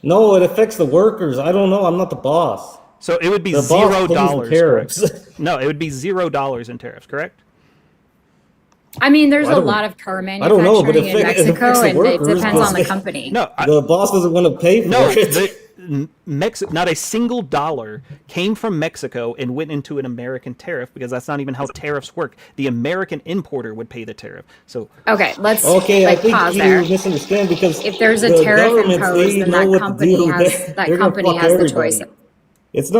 No, it affects the workers. I don't know. I'm not the boss. So it would be The boss $0, pays the tariffs. correct? No, it would be $0 in tariffs, correct? I mean, there's I a don't- lot of car I don't know, but manufacturing in it affects Mexico, the and it workers, depends on the because- company. No, The boss doesn't want to pay for no, it. not a single dollar came from Mexico and went into an American tariff, because that's not even how tariffs work. The American importer would pay the tariff. So Okay, let's Okay, I like think pause you there. misunderstand, because If there's a the tariff governments, imposed, they then know that what to company do. has They're that gonna company fuck has the everybody. choice. It's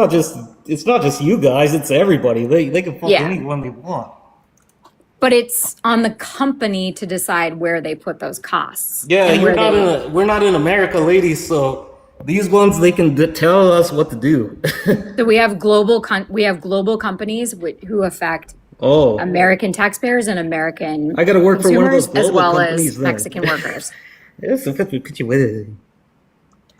not just you guys. It's everybody. They can fuck Yeah. anyone they want. But it's on the company to decide where they put those costs. Yeah, and where we're not in America, ladies. So these ones, they can tell us what to do. So we have global companies who affect Oh, American taxpayers and American I gotta work for one of those consumers, as global well companies as then. Mexican workers. yes,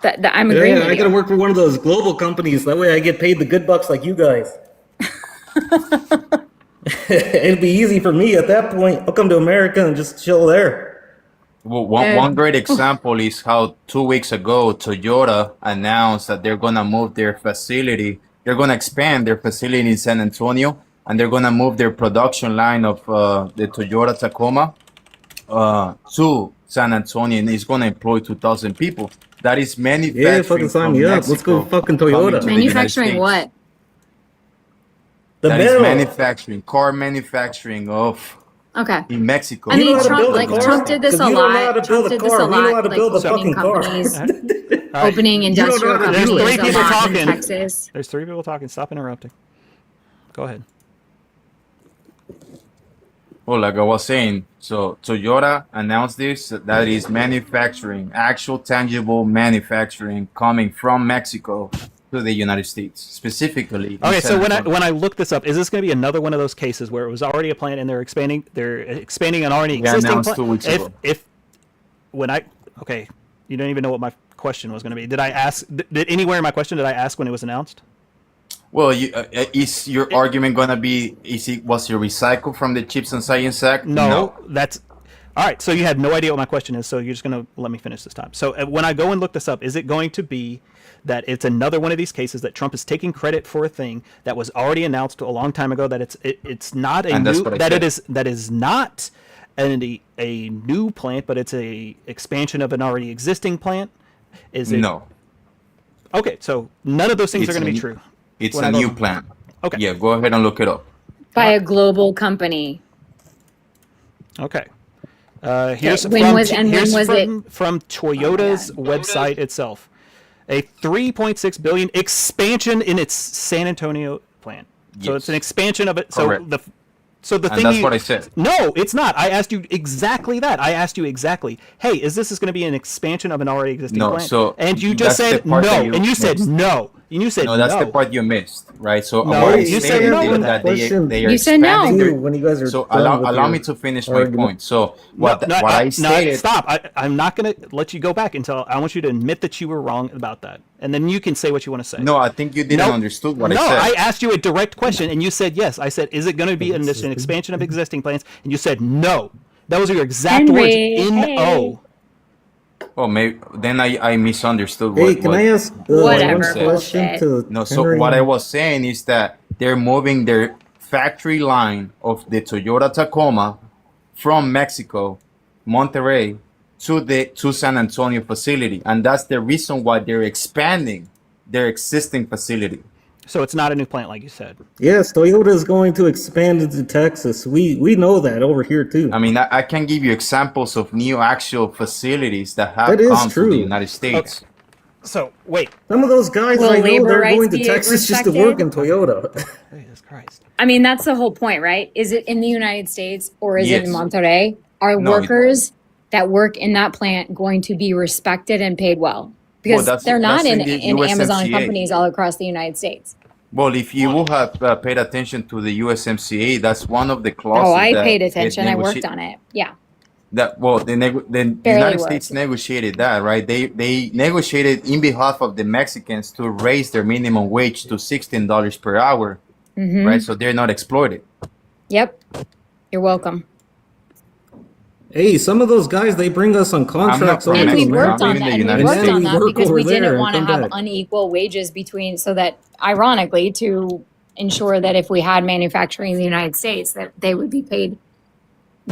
That I'm agreeing yeah, I with gotta you. work for one of those global companies. That way, I get paid the good bucks like you guys. It'd be easy for me at that point. I'll come to America and just chill there. Well, one great example is how 2 weeks ago Toyota announced that they're gonna move their facility. They're gonna expand their facility in San Antonio, and they're gonna move their production line of the Toyota Tacoma to San Antonio, and it's gonna employ 2,000 people. That is manufacturing. Yeah, fucking sign from me up. Let's go Mexico fucking coming Toyota. to the United Manufacturing States. what? The That is metal. manufacturing, car manufacturing of Okay. in Mexico. I You mean, know how to Trump, build a like car? Trump did this 'Cause a you don't know how lot. to build Trump a did this car. a We know how lot, to like build a opening fucking car. companies, All right. opening industrial how to do There's it. three companies a people lot in talking. Texas. There's three people talking. Stop interrupting. Go ahead. Well, like I was saying, so Toyota announced this, that is manufacturing, actual tangible manufacturing coming from Mexico to the United States, specifically. in Okay, so San Antonio. when I look this up, is this going to be another one of those cases where it was already a plant and they're expanding an already Yeah, existing announced plant? 2 weeks ago. Okay, you don't even know what my question was going to be. Did I ask? Did anywhere in my question did I ask when it was announced? Well, is your argument gonna be? Was it recycled from the Chips and Science Act? No, that's all right. So you had no idea what my question is. So you're just going to let me finish this time. So when I go and look this up, is it going to be that it's another one of these cases that Trump is taking credit for a thing that was already announced a long time ago? That it's not a And that's new what I that said. that is not a new plant, but it's a expansion of an already existing plant. Is it? No, Okay, so none of those things are It's going to be a- true. it's When a I go- new plan. Okay. Yeah, go ahead and look it up. By a global company. Okay. Here's when from, was- and when here's was it? from Toyota's website itself. A 3.6 billion expansion in its San Antonio plant. So Yes. it's an expansion of it. So Correct. the And thing that's you, what I said. No, it's not. I asked you exactly that. I asked you exactly. Hey, is this going to be an expansion of an already existing No, plant? so and you just that's the said part no, that you and you said missed. no, and you said No, that's the part you missed, right? So No, what I you said stated no is to that that. they are You said no. expanding their- Too, when you guys are So done with allow your me to finish my argument. point. So what No, what I no, stated. stop. I'm not going to let you go back until I want you to admit that you were wrong about that, and then you can say what you want to say. No, I think you didn't Nope. understood what no, I said. I asked you a direct question, and you said yes. I said, is it going to be an expansion of existing plants? And you said no. That was your exact words. Henry, hey. No. Oh, maybe then I misunderstood. Hey, what, can what, I ask Whatever, one question bullshit. to No, so Henry? what I was saying is that they're moving their factory line of the Toyota Tacoma from Mexico, Monterrey, to San Antonio facility, and that's the reason why they're expanding their existing facility. So it's not a new plant, like you said. Yes, Toyota is going to expand into Texas. We know that over here too. I mean, I can give you examples of new actual facilities that have That is come to true. the United States. So wait. Some of those guys Will I know labor they're rights going to be Texas just to respected? work in Toyota. Jesus Christ. I mean, that's the whole point, right? Is it in the United States or is it in Yes. Monterrey? Are No, workers that work in that plant going to be respected and paid well? Because that's- they're not that's in, in the in Amazon USMCA. companies all across the United States. Well, if you will have paid attention to the USMCA, that's one of the clauses. Oh, I that paid it attention. I worked negotiate- on it. Yeah. That well, the Barely United worked. States negotiated that, right? They negotiated in behalf of the Mexicans to raise their minimum wage to $16 per hour, Mm-hmm. right? So they're not exploited. Yep. You're welcome. Hey, some of those guys, they bring us on contracts from over And to we Mexico. worked I'm on in that, the and we United worked States. on We that work because we over there didn't and want to come have back. unequal wages between, so that ironically to ensure that if we had manufacturing in the United States, that they would be paid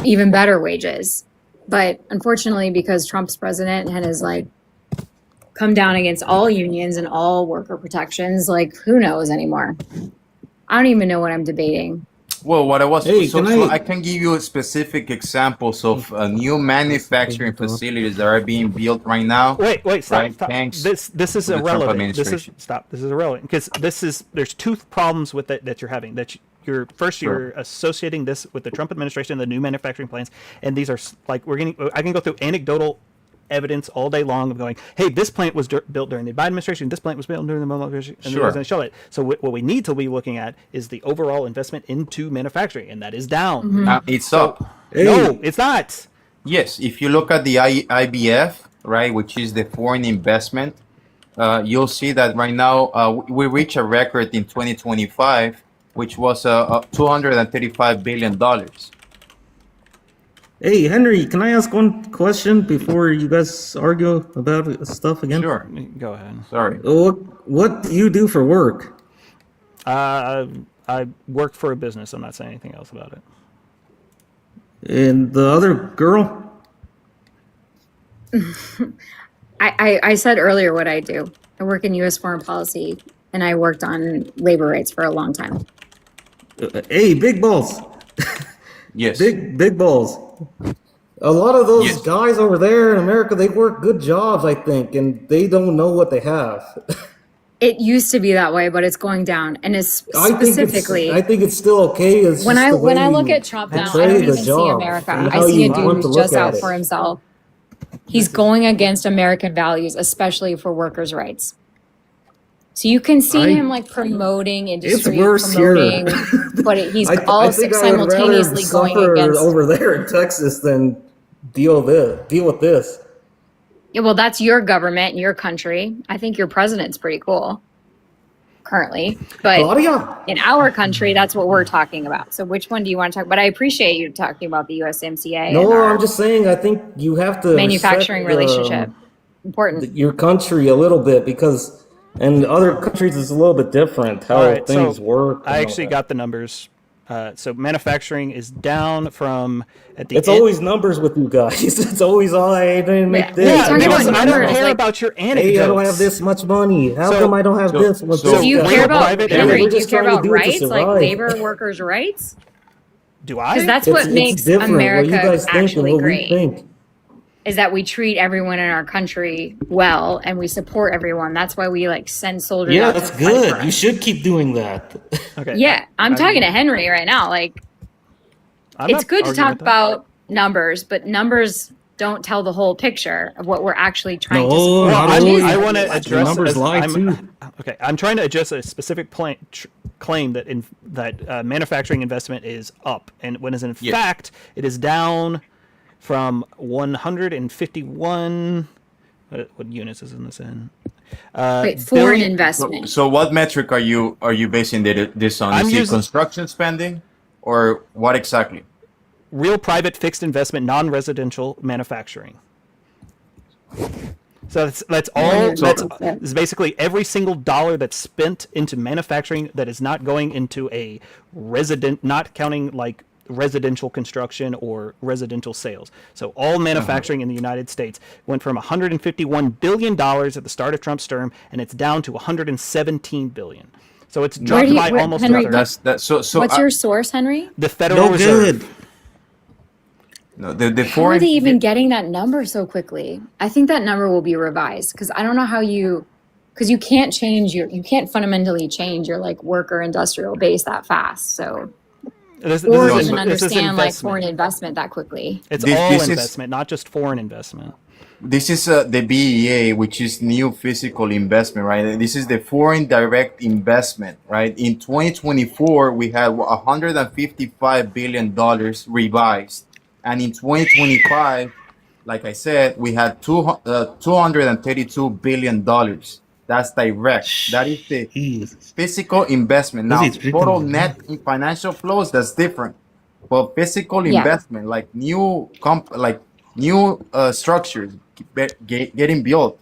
even better wages. But unfortunately, because Trump's president and has like come down against all unions and all worker protections, like who knows anymore? I don't even know what I'm debating. Well, what I was Hey, so, can so I? I can give you specific examples of new manufacturing facilities that are being built right now. Wait, stop, Right, stop. thanks This is to the Trump irrelevant. administration. This is irrelevant because there's two problems with it that you're having. That you're Sure. associating this with the Trump administration and the new manufacturing plans, and these are like I can go through anecdotal evidence all day long of going, hey, this plant was built during the Biden administration, this plant was built during the Obama administration, and Sure. they're going to show it. So what we need to be looking at is the overall investment into manufacturing, and that is down. It's So up. Hey, no, it's not. Yes, if you look at the IBF, right, which is the foreign investment, you'll see that right now we reach a record in 2025, which was $235 billion. hey, Henry, can I ask one question before you guys argue about stuff again? Sure. Go ahead. Sorry. What do you do for work? I work for a business. I'm not saying anything else about it. And the other girl? I said earlier what I do. I work in U.S. foreign policy, and I worked on labor rights for a long time. Hey, big balls. Yes. Big balls. A lot of those Yes. guys over there in America, they work good jobs, I think, and they don't know what they have. It used to be that way, but it's going down, and it's specifically. I think it's still okay. It's when just I the when way I look you at Trump now, I portray don't the even see job America. and I how see a you dude want who's to look just at out it. for himself. He's going against American values, especially for workers' rights. So you can see him like promoting industry, worse here. promoting, but he's I also think I would rather simultaneously going suffer against. over there in Texas than deal with this. Yeah, well, that's your government, your country. I think your president's pretty cool currently, but Claudia, in our country, that's what we're talking about. So which one do you want to talk about? I appreciate you talking about the USMCA and no, our I'm just saying. I think you have to manufacturing respect, relationship. Important. your country a little bit because, in other countries, it's a little bit different how All right, things so work. and I all actually that. got the numbers. So manufacturing is down from at the It's end- always numbers with you guys. It's always I didn't make Yeah, this. we're yeah, talking because about I don't numbers, care like- about your anecdotes. Hey, I don't have this much money. How So- come I don't have so- this? With so- this Do you We're care a about private Henry? entity. Do you care about do it to rights, like survive. labor workers' rights? Do I? Because that's It's what makes different America what you guys think actually and what great. we think. Is that we treat everyone in our country well and we support everyone. That's why we like send soldiers. Yeah, out that's to fight for good. us. You should keep doing that. Okay. Yeah, I'm talking to Henry right now. Like, I'm it's not good to arguing talk with that. about numbers, but numbers don't tell the whole picture of what we're actually trying to No, support. Well, not I always. want to The address numbers lie too. Okay, I'm trying to address a specific claim that manufacturing investment is up, and when is in Yes. fact it is down from 151. What units is in this in? Wait, foreign billion- investment. So what metric are you basing this on? I'm Is it using- construction spending or what exactly? Real private fixed investment, non-residential manufacturing. So that's all. That's basically every single dollar that's spent into manufacturing that is not going into a resident, not counting like residential construction or residential sales. So all manufacturing in the United States went from $151 billion at the start of Trump's term, and it's down to $117 billion. So it's dropped do you- by where- almost Henry, a third. That's so. What's your source, Henry? The Federal No Reserve. good. No, the How are foreign. they even getting that number so quickly? I think that number will be revised because I don't know how because you can't you can't fundamentally change your like worker industrial base that fast. So, This or is- even this is understand like investment. foreign investment that quickly. It's This- all this is- investment, not just foreign investment. This is the BEA, which is new physical investment, right? This is the foreign direct investment, right? In 2024, we had $155 billion revised. And in 2025, like I said, we had $232 billion. That's direct. That is the physical investment. Now, This is freaking total amazing. net in financial flows, that's different. Well, physical Yeah. investment, like new structures getting built.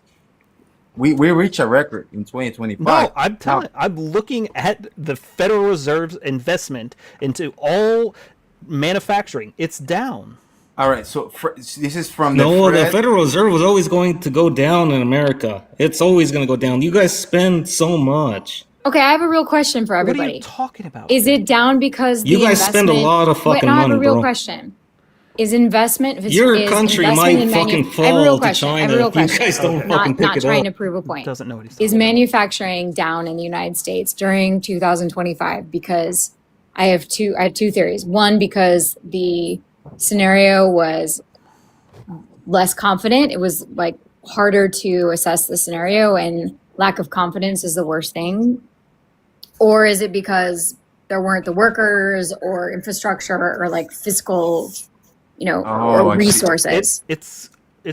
We reach a record in 2025. No, I'm telling. I'm looking at the Federal Reserve's investment into all manufacturing. It's down. All right, so this is from No, the Fred. Federal Reserve was always going to go down in America. It's always going to go down. You guys spend so much. Okay, I have a real question for What are everybody. you talking about? Is it down because You the guys spend a investment- lot of Wait, fucking no, I have a money, real bro. question. Is investment Your is country investment might in fucking I have a real fall to question. I have a China real if you question. guys don't fucking pick not it trying up. to prove a point. Doesn't know what he's Is talking manufacturing down in the United States during 2025? Because I have two theories. One, because the scenario was less confident. It was like harder to assess the scenario, and lack of confidence is the worst thing. Or is it because there weren't the workers or infrastructure or like fiscal, Oh, or I see. resources? It's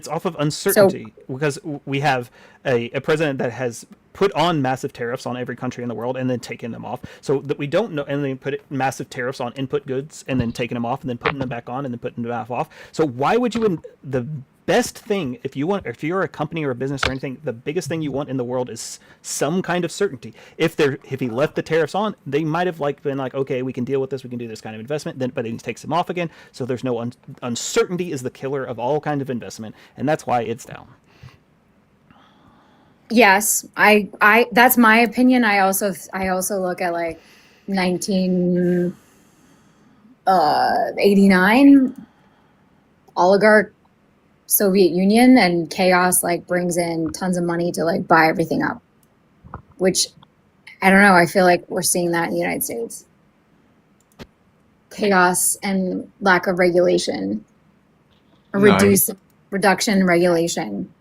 off of uncertainty because we have a president that has put on massive tariffs on every country in the world and then taken them off. So that we don't know, and then massive tariffs on input goods and then taking them off and then putting them back on and then putting them back off. So why would you? The best thing if you're a company or a business or anything, the biggest thing you want in the world is some kind of certainty. If he left the tariffs on, they might have been like, okay, we can deal with this, we can do this kind of investment. But then he takes them off again. So there's no uncertainty is the killer of all kind of investment, and that's why it's down. Yes, I that's my opinion. I also look at like 1989 oligarch Soviet Union, and chaos like brings in tons of money to like buy everything up, which I don't know. I feel like we're seeing that in the United States. Chaos and lack of regulation, or Nice. reduction in regulation,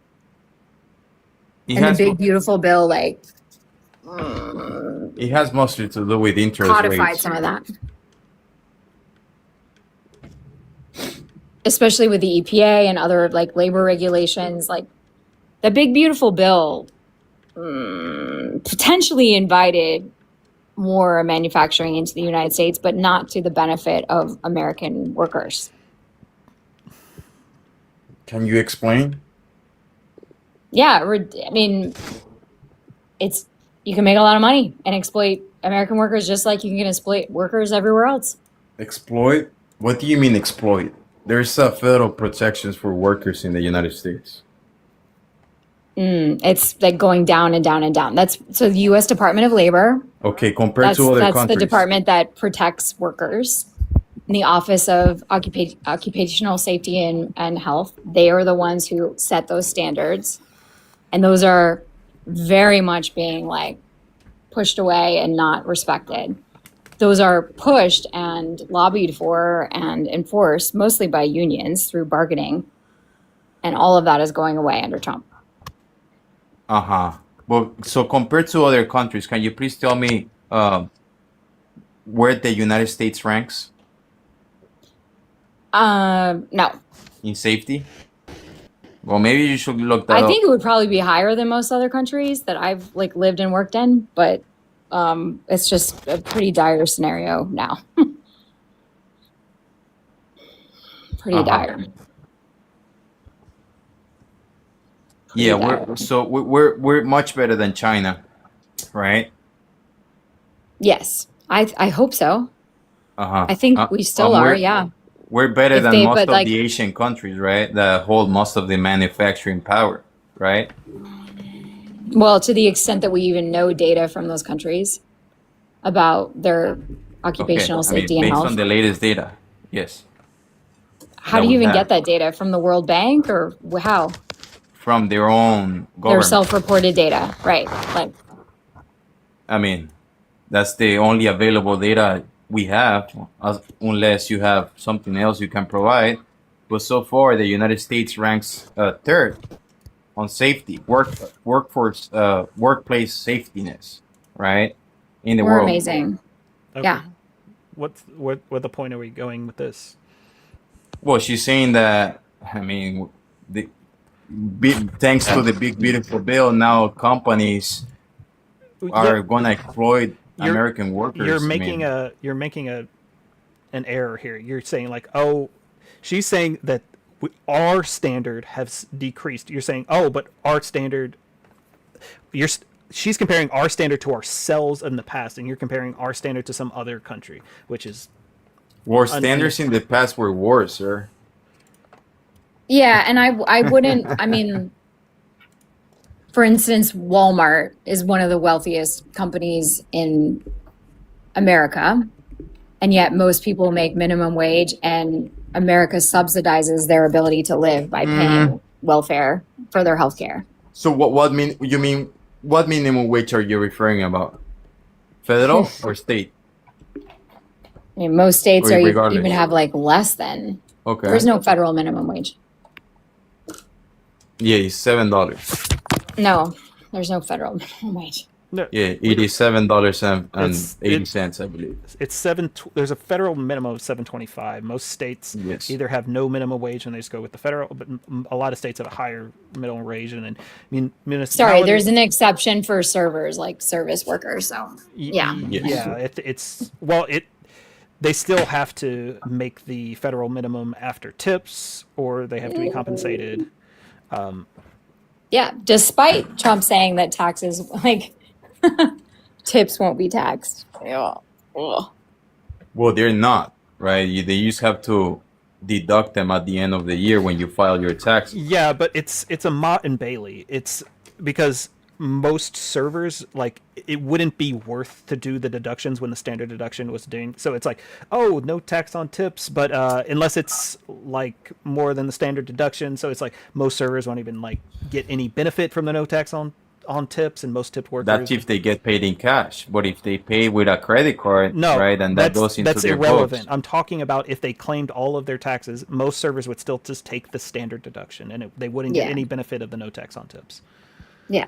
It and the has, big beautiful bill like it has mostly to do with interest codified rates. some of that. Especially with the EPA and other like labor regulations, like the big beautiful bill potentially invited more manufacturing into the United States, but not to the benefit of American workers. Can you explain? Yeah, I mean, you can make a lot of money and exploit American workers just like you can exploit workers everywhere else. Exploit? What do you mean exploit? There's federal protections for workers in the United States. It's like going down and down and down. So the U.S. Department of Labor. Okay, compared That's to other the countries. department that protects workers. In the Office of Occupational Safety and Health, they are the ones who set those standards, and those are very much being like pushed away and not respected. Those are pushed and lobbied for and enforced mostly by unions through bargaining, and all of that is going away under Trump. Well, so compared to other countries, can you please tell me where the United States ranks No, in safety? Well, maybe you should look that I up. think it would probably be higher than most other countries that I've like lived and worked in, but it's just a pretty dire scenario now. Pretty dire. Yeah, dire. we're much better than China, right? Yes, I hope so. Uh-huh. I think we still are. Yeah. We're better If than they- most but, of like- the Asian countries, right? That hold most of the manufacturing power, right? Well, to the extent that we even know data from those countries about their occupational safety and based health. on the latest data, yes. How that do you we even have. get that data from the World Bank or how? From their own Their government. self-reported data, right? Like, I mean, that's the only available data we have, unless you have something else you can provide. But so far, the United States ranks third on safety, workforce, workplace safetiness, right? In the we're world. amazing. Okay. Yeah. What the point are we going with this? Well, she's saying that, I mean, thanks to the big beautiful bill, now companies are Yeah, gonna exploit You're- American workers. you're I making mean, an an error here. You're saying like, oh, she's saying that our standard has decreased. You're saying, oh, but our standard, she's comparing our standard to ourselves in the past, and you're comparing our standard to some other country, which is War standards in the past were worse, sir. Yeah, and I wouldn't, I mean, for instance, Walmart is one of the wealthiest companies in America, and yet most people make minimum wage, and America subsidizes their ability to live by paying welfare for their health care. So what minimum wage are you referring about? Federal or state? I mean, most states Or are regardless? even have like less than. Okay. There's no federal minimum wage. Yeah, it's $7. No, there's no federal minimum wage. no. Yeah, it is $7 and It's- 80 cents, I believe. It's there's a federal minimum of $7.25. Most states Yes. either have no minimum wage and they just go with the federal, but a lot of states have a higher minimum wage, and then municipalities. Sorry, there's an exception for servers, like service workers. So yeah. Yes. Yeah, it's well, they still have to make the federal minimum after tips, or they have to be compensated. Yeah, despite Trump saying that taxes, like, tips won't be taxed. Yeah. Ugh. Well, they're not, right? They just have to deduct them at the end of the year when you file your tax. Yeah, but it's a Mott and Bailey. It's because most servers, like, it wouldn't be worth to do the deductions when the standard deduction was doing. So it's like, oh, no tax on tips, but unless it's like more than the standard deduction. So it's like most servers won't even like get any benefit from the no tax on tips, and most tipped workers. That's if they get paid in cash. But if they pay with a credit card, No, right, and that goes into that's their irrelevant. books. I'm talking about if they claimed all of their taxes, most servers would still just take the standard deduction, and they wouldn't get Yeah. any benefit of the no tax on tips. Yeah.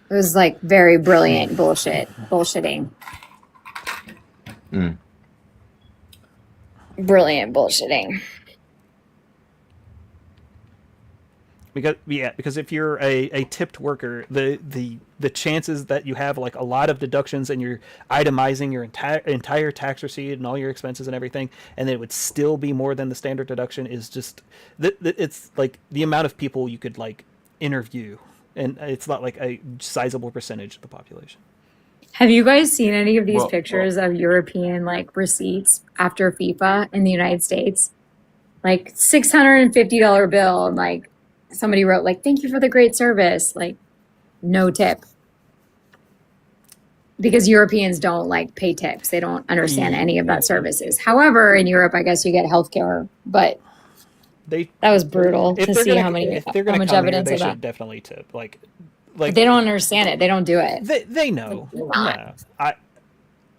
It was like very brilliant bullshitting. Brilliant bullshitting. Because if you're a tipped worker, the chances that you have like a lot of deductions and you're itemizing your entire tax receipt and all your expenses and everything, and it would still be more than the standard deduction is just it's like the amount of people you could like interview, and it's not like a sizable percentage of the population. Have you guys seen any of these Well- pictures of European like receipts after FIFA in the United States? Like $650 bill, and like somebody wrote like, "Thank you for the great service," like no tip. Because Europeans don't like pay tips. They don't understand any of that services. However, in Europe, I guess you get healthcare, but They that was brutal to see how much if they're gonna much come here, evidence they of should that. definitely tip. Like They don't understand it. They don't do it. they know. They're not. No,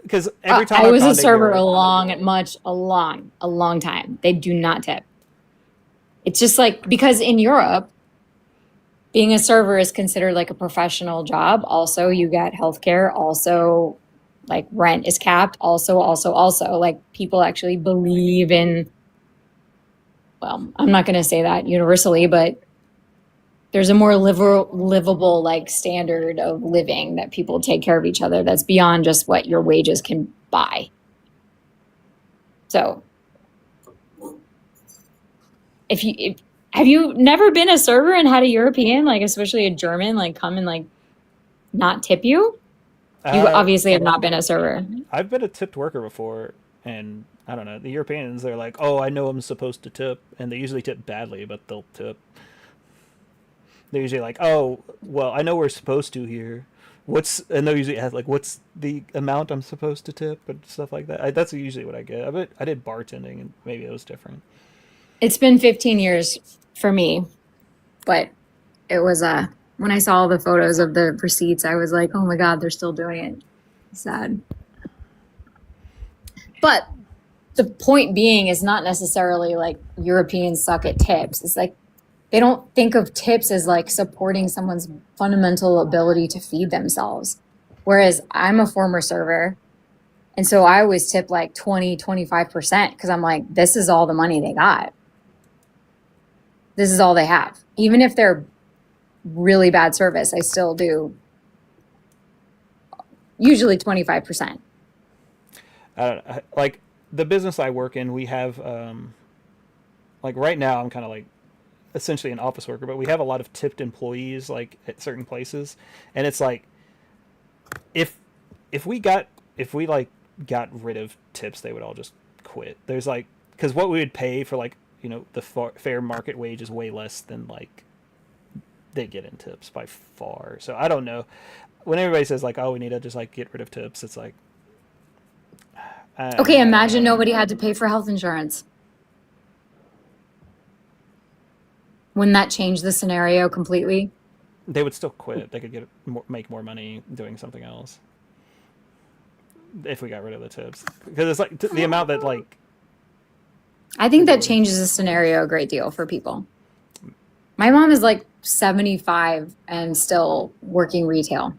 because every time I I've was gone a to server Europe- a long time. They do not tip. It's just like, because in Europe, being a server is considered like a professional job. Also, you get healthcare. Also, like rent is capped. Also, like people actually believe in, well, I'm not going to say that universally, but there's a more livable like standard of living that people take care of each other that's beyond just what your wages can buy. So have you never been a server and had a European, like especially a German, like come and like not tip you? You obviously have not been a server. I've been a tipped worker before, and I don't know. The Europeans, they're like, "Oh, I know I'm supposed to tip," and they usually tip badly, but they'll tip. They're usually like, "Oh, well, I know we're supposed to here. And they'll usually ask like, "What's the amount I'm supposed to tip?" and stuff like that. That's usually what I get. I did bartending, and maybe it was different. It's been 15 years for me, but it was when I saw all the photos of the receipts, I was like, oh my God, they're still doing it. Sad. But the point being is not necessarily like Europeans suck at tips. It's like they don't think of tips as like supporting someone's fundamental ability to feed themselves. Whereas I'm a former server, and so I always tip like 20-25% because I'm like, this is all the money they got. This is all they have. Even if they're really bad service, I still do usually 25%. I don't know, like the business I work in, we have like right now I'm kind of like essentially an office worker, but we have a lot of tipped employees like at certain places, and it's like if if we got if we like got rid of tips, they would all just quit. There's like because what we would pay for like the fair market wage is way less than like they get in tips by far. So I don't know. When everybody says like, "Oh, we need to just like get rid of tips," it's like, Okay, imagine nobody had to pay for health insurance. Wouldn't that change the scenario completely? they would still quit. They could make more money doing something else if we got rid of the tips. Because it's like the amount that like I think that changes the scenario a great deal for people. My mom is like 75 and still working retail.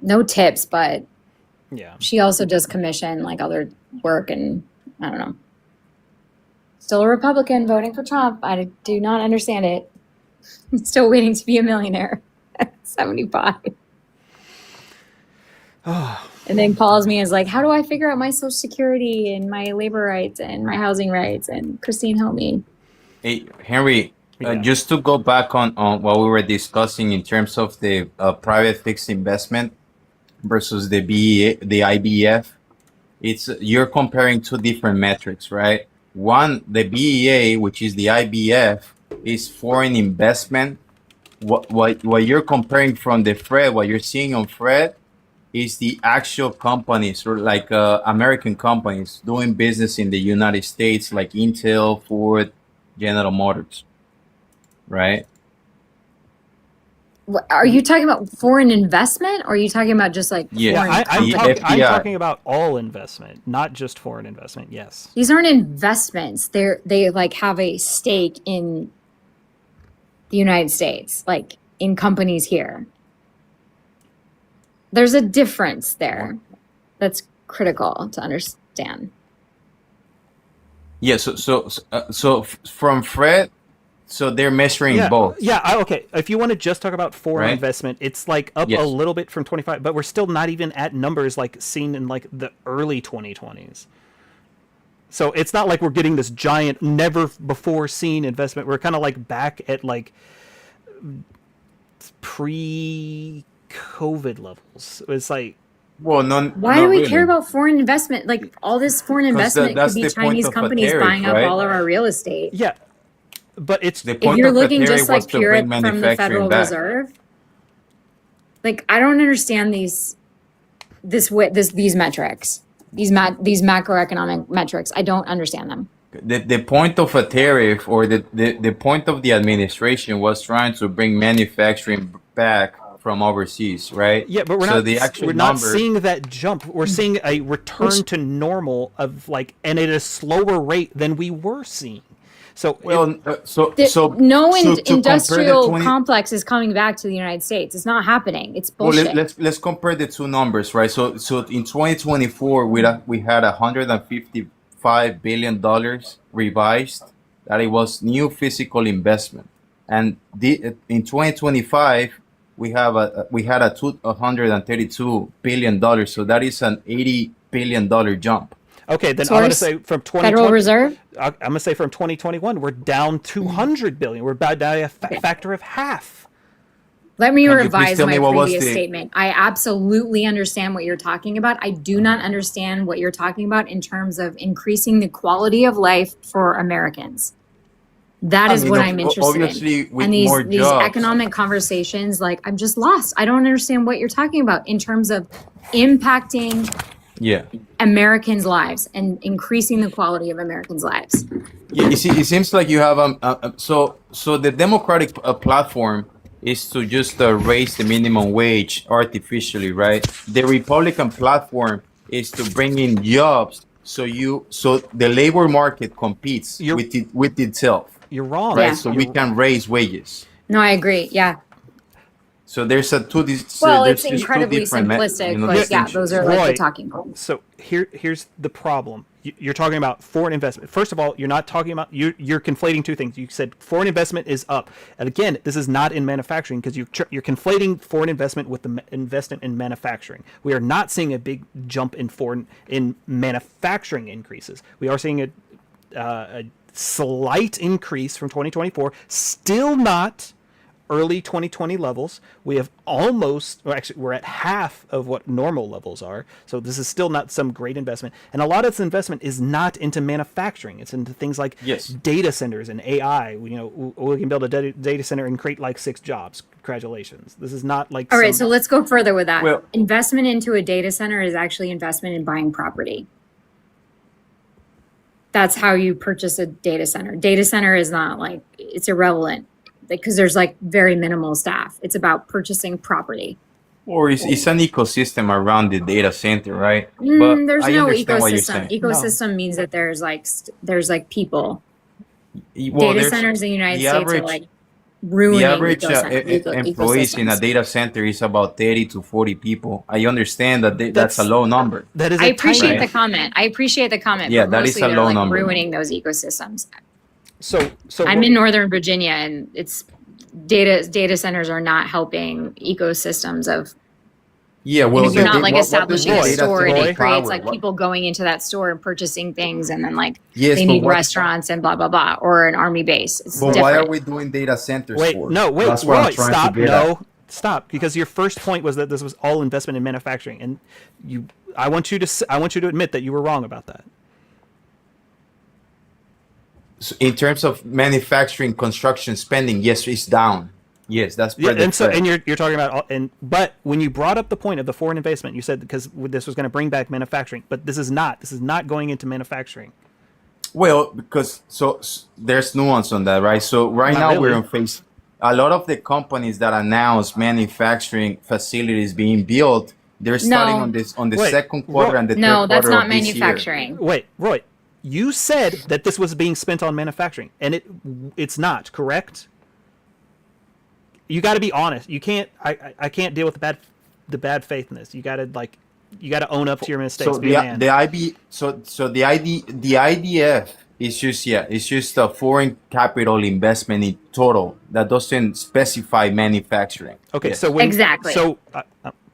No tips, but yeah. she also does commission like other work, and I don't know. Still a Republican voting for Trump. I do not understand it. I'm still waiting to be a millionaire at 75. And then calls me and is like, how do I figure out my Social Security and my labor rights and my housing rights? And Christine, help me. Hey, Henry, Yeah. just to go back on what we were discussing in terms of the private fixed investment versus the BEA, the IBF, you're comparing two different metrics, right? One, the BEA, which is the IBF, is foreign investment. What you're comparing from the FRED, what you're seeing on FRED, is the actual companies or like American companies doing business in the United States, like Intel, Ford, General Motors, right? Are you talking about foreign investment, or are you talking about just like Yeah, foreign I'm companies? I'm FDI. talking about all investment, not just foreign investment. Yes. These aren't investments. They like have a stake in the United States, like in companies here. There's a difference there that's critical to understand. Yeah, so from Fred, so they're measuring Yeah. both. Yeah. Okay. If you want to just talk about foreign Right. investment, it's like up Yes. a little bit from 25, but we're still not even at numbers like seen in like the early 2020s. So it's not like we're getting this giant, never before seen investment. We're kind of like back at like pre-COVID levels. It's like, Well, Why do we care about foreign investment? Like all this foreign 'Cause investment that's could be the point Chinese of a companies tariff, buying up right? all of our real estate. yeah, but it's The If point you're of the looking tariff just was like to pure bring from the manufacturing Federal back. Reserve, like I don't understand these metrics, these macroeconomic metrics. I don't understand them. The point of a tariff or the point of the administration was trying to bring manufacturing back from overseas, right? yeah, but the actual we're not number, seeing that jump. We're seeing a return to normal of like, and at a slower rate than we were seeing. So well, No so to compare the industrial 20 complex is coming back to the United States. It's not happening. It's Well, bullshit. let's compare the two numbers, right? So in 2024, we had $155 billion revised that it was new physical investment, and in 2025 we had a $232 billion. So that is an $80 billion jump. okay, then I'm going to Source, say from Federal 2020, Reserve. I'm going to say from 2021, we're down 200 billion. We're about by a factor of half. Let me Can you please revise tell my me what was previous the- statement. I absolutely understand what you're talking about. I do not understand what you're talking about in terms of increasing the quality of life for Americans. That is what I'm interested obviously, in. with And these more jobs. economic conversations, like I'm just lost. I don't understand what you're talking about in terms of impacting Yeah. Americans' lives and increasing the quality of Americans' lives. Yeah, you see, it seems like you have so the Democratic platform is to just raise the minimum wage artificially, right? The Republican platform is to bring in jobs, so the labor market competes with itself, You're wrong. right? Yeah. So we can raise wages. No, I agree. Yeah. So there's Well, there's it's just two incredibly different simplistic, but yeah, distinctions. those are like Roy, the talking points. So here's the problem. you're talking about foreign investment. First of all, you're not talking about you're conflating two things. You said foreign investment is up, and again, this is not in manufacturing because you're conflating foreign investment with the investment in manufacturing. We are not seeing a big jump in manufacturing increases. We are seeing a slight increase from 2024, still not early 2020 levels. We have actually we're at half of what normal levels are. So this is still not some great investment. And a lot of this investment is not into manufacturing. It's into things like data centers and AI. You know, we can build a data center and create like 6 jobs. Congratulations. This is not like All right, so let's go further with that. Well- Investment into a data center is actually investment in buying property. That's how you purchase a data center. Data center is not like, it's irrelevant because there's like very minimal staff. It's about purchasing property. Or it's an ecosystem around the data center, right? There's I no understand what you're ecosystem. saying. Ecosystem means that there's like people. Well, Data centers in the United the States average- are like ruining The average employees in a ecosystems. data center is about 30 to 40 people. I understand that that's a low number. that is I a appreciate tiny- the comment. Yeah, but that is mostly a they're low like number. ruining those ecosystems. So I'm in Northern Virginia, and it's data centers are not helping ecosystems of. Yeah, well, And if you're not like what establishing the a data store, and center it creates power? like people going into that store and purchasing things, and then like Yes, they but need what- restaurants and blah blah blah, or an army base. It's But different. why are we doing data centers for? Wait, That's what I'm Roy, trying to stop, get no, at. stop, because your first point was that this was all investment in manufacturing, and I want you to admit that you were wrong about that. So in terms of manufacturing construction spending, yes, it's down. Yes, that's Yeah, pretty and so fair. and you're talking about but when you brought up the point of the foreign investment, you said because this was going to bring back manufacturing, but this is not going into manufacturing. Well, because there's nuance on that, right? So right Not now really. we're on phase. A lot of the companies that announce manufacturing facilities being built, they're starting on the Wait, second quarter and the No, third that's quarter not of this year. manufacturing. Wait, Roy, you said that this was being spent on manufacturing, and it's not, correct? You got to be honest. You can't. I can't deal with the bad faith in this. You got to own up to your mistakes. So Be a man. the IDF is just a foreign capital investment in total that doesn't specify manufacturing. Okay, Yes. so Exactly. So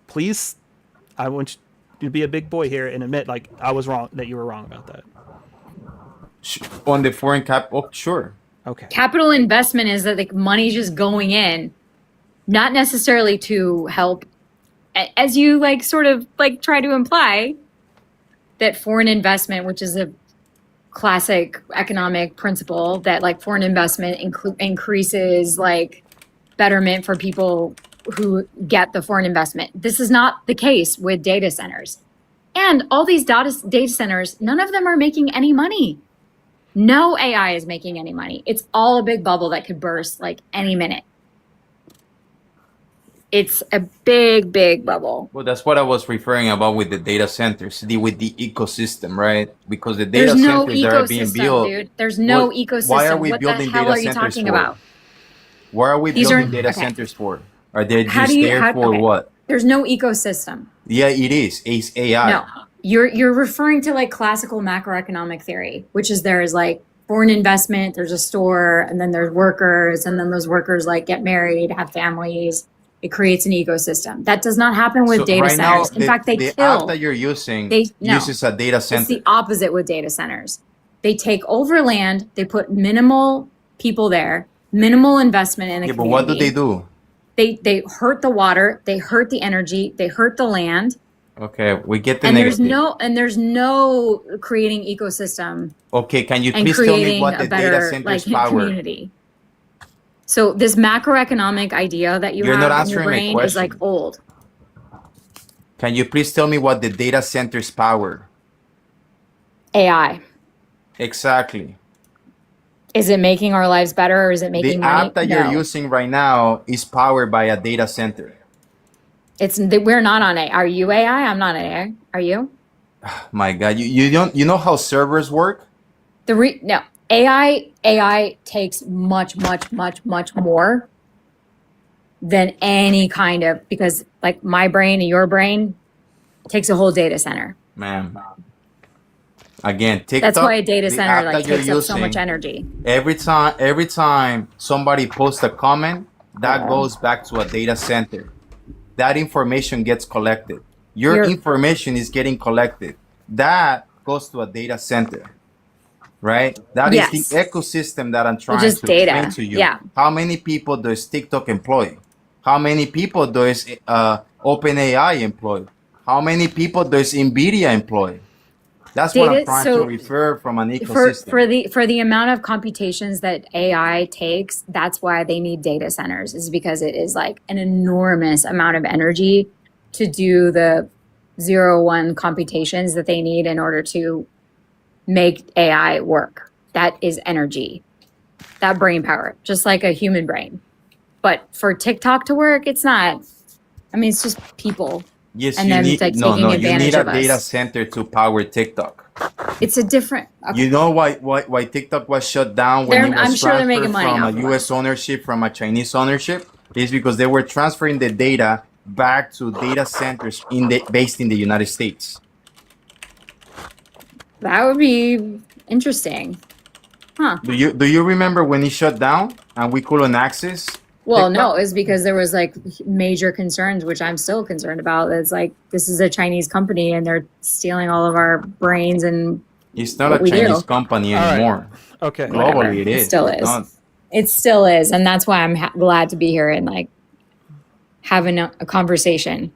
please, I want you to be a big boy here and admit like I was wrong, that you were wrong about that. On the foreign sure. Okay. Capital investment is that like money's just going in, not necessarily to help, as you like sort of like try to imply, that foreign investment, which is a classic economic principle, that like foreign investment increases like betterment for people who get the foreign investment. This is not the case with data centers. And all these data centers, none of them are making any money. No AI is making any money. It's all a big bubble that could burst like any minute. It's a big, big bubble. Well, that's what I was referring about with the data centers, with the ecosystem, right? Because the data There's no centers that are being ecosystem, built. dude. There's no What- ecosystem. why are we What the building hell data are you centers talking for? about? Why are we These building are- data okay. centers for? Are they How just do you- there how- for okay. what? There's no ecosystem. Yeah, it is. It's AI. No, you're referring to like classical macroeconomic theory, which is there is like foreign investment, there's a store, and then there's workers, and then those workers like get married, have families. It creates an ecosystem. That does not happen with So data right now, centers. In fact, they the app kill. that you're using No. uses a data It's center. the opposite with data centers. They take over land, they put minimal people there, minimal investment in the Yeah, but community. what do they do? They hurt the water, they hurt the energy, they hurt the land, Okay, we get the and negative. there's no creating ecosystem Okay, can you and please tell me creating what a the data better center's like power? community. So this macroeconomic idea that you You're not have in your answering my brain is like question. old. Can you please tell me what the data center's power? AI. Exactly. Is it making our lives better, or is it The making money? app that No. you're using right now is powered by a data center. We're not on AI. Are you AI? I'm not AI. Are you? My God, you know how servers work? No. AI takes much more than any kind of, because like my brain and your brain takes a whole data center. Man. Again, TikTok. That's why a data the center app like that you're takes up so much using, energy. every time somebody posts a comment, that goes back to a data center. That information gets collected. Your You're- information is getting collected. That goes to a data center, right? That is Yes. the ecosystem that I'm trying just to data. explain to you. Yeah. How many people does TikTok employ? How many people does OpenAI employ? How many people does NVIDIA employ? That's what I'm Data- trying so to refer from an for ecosystem. for the amount of computations that AI takes, that's why they need data centers, is because it is like an enormous amount of energy to do the 0-1 computations that they need in order to make AI work. That is energy, that brain power, just like a human brain. But for TikTok to work, it's not. I mean, it's just people. Yes, and you then, need like, no, taking no. You advantage need a of us. data center to power TikTok. It's a different. You know why TikTok was shut down when it was I'm sure they're making transferred money from off a of U.S. ownership from a Chinese ownership? Is because they were transferring the data back to data centers based in the United States. That would be interesting. Huh. Do you remember when it shut down and we couldn't access? Well, TikTok? no, it's because there was like major concerns, which I'm still concerned about. It's like, this is a Chinese company and they're stealing all of our brains, and It's not What a we Chinese do. company All right. anymore. Okay. Whatever. Globally, it It is. still It's is. not- it still is. And that's why I'm glad to be here and like having a conversation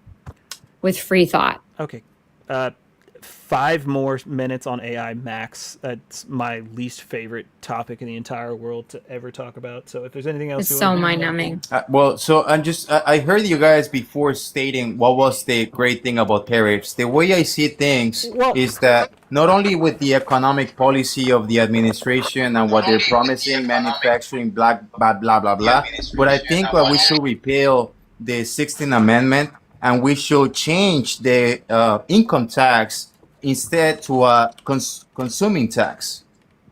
with free thought. Okay. 5 more minutes on AI max. That's my least favorite topic in the entire world to ever talk about. So if there's anything else, It's you so wanna- mind numbing. Well, so I heard you guys before stating what was the great thing about tariffs. The way I see things Well- is that not only with the economic policy of the administration and what they're promising, manufacturing, blah, blah, blah, blah, blah, but I think that we should repeal the 16th Amendment and we should change the income tax instead to a consuming tax,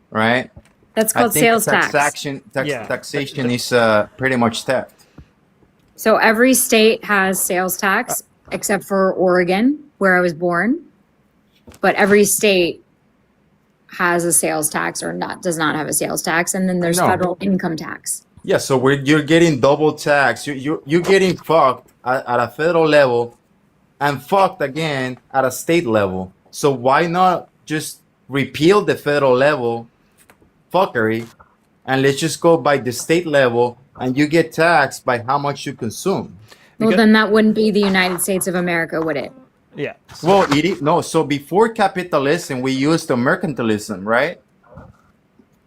right? That's I called think sales tax. Yeah. taxation is pretty much theft. So every state has sales tax except for Oregon, where I was born. But every state has a sales tax or does not have a sales tax, and then there's know. federal income tax. Yeah, so you're getting double tax. You're getting fucked at a federal level and fucked again at a state level. So why not just repeal the federal level fuckery and let's just go by the state level and you get taxed by how much you consume? Well, Because- then that wouldn't be the United States of America, would it? Yeah. Well, it is, no. So before capitalism, we used the mercantilism, right?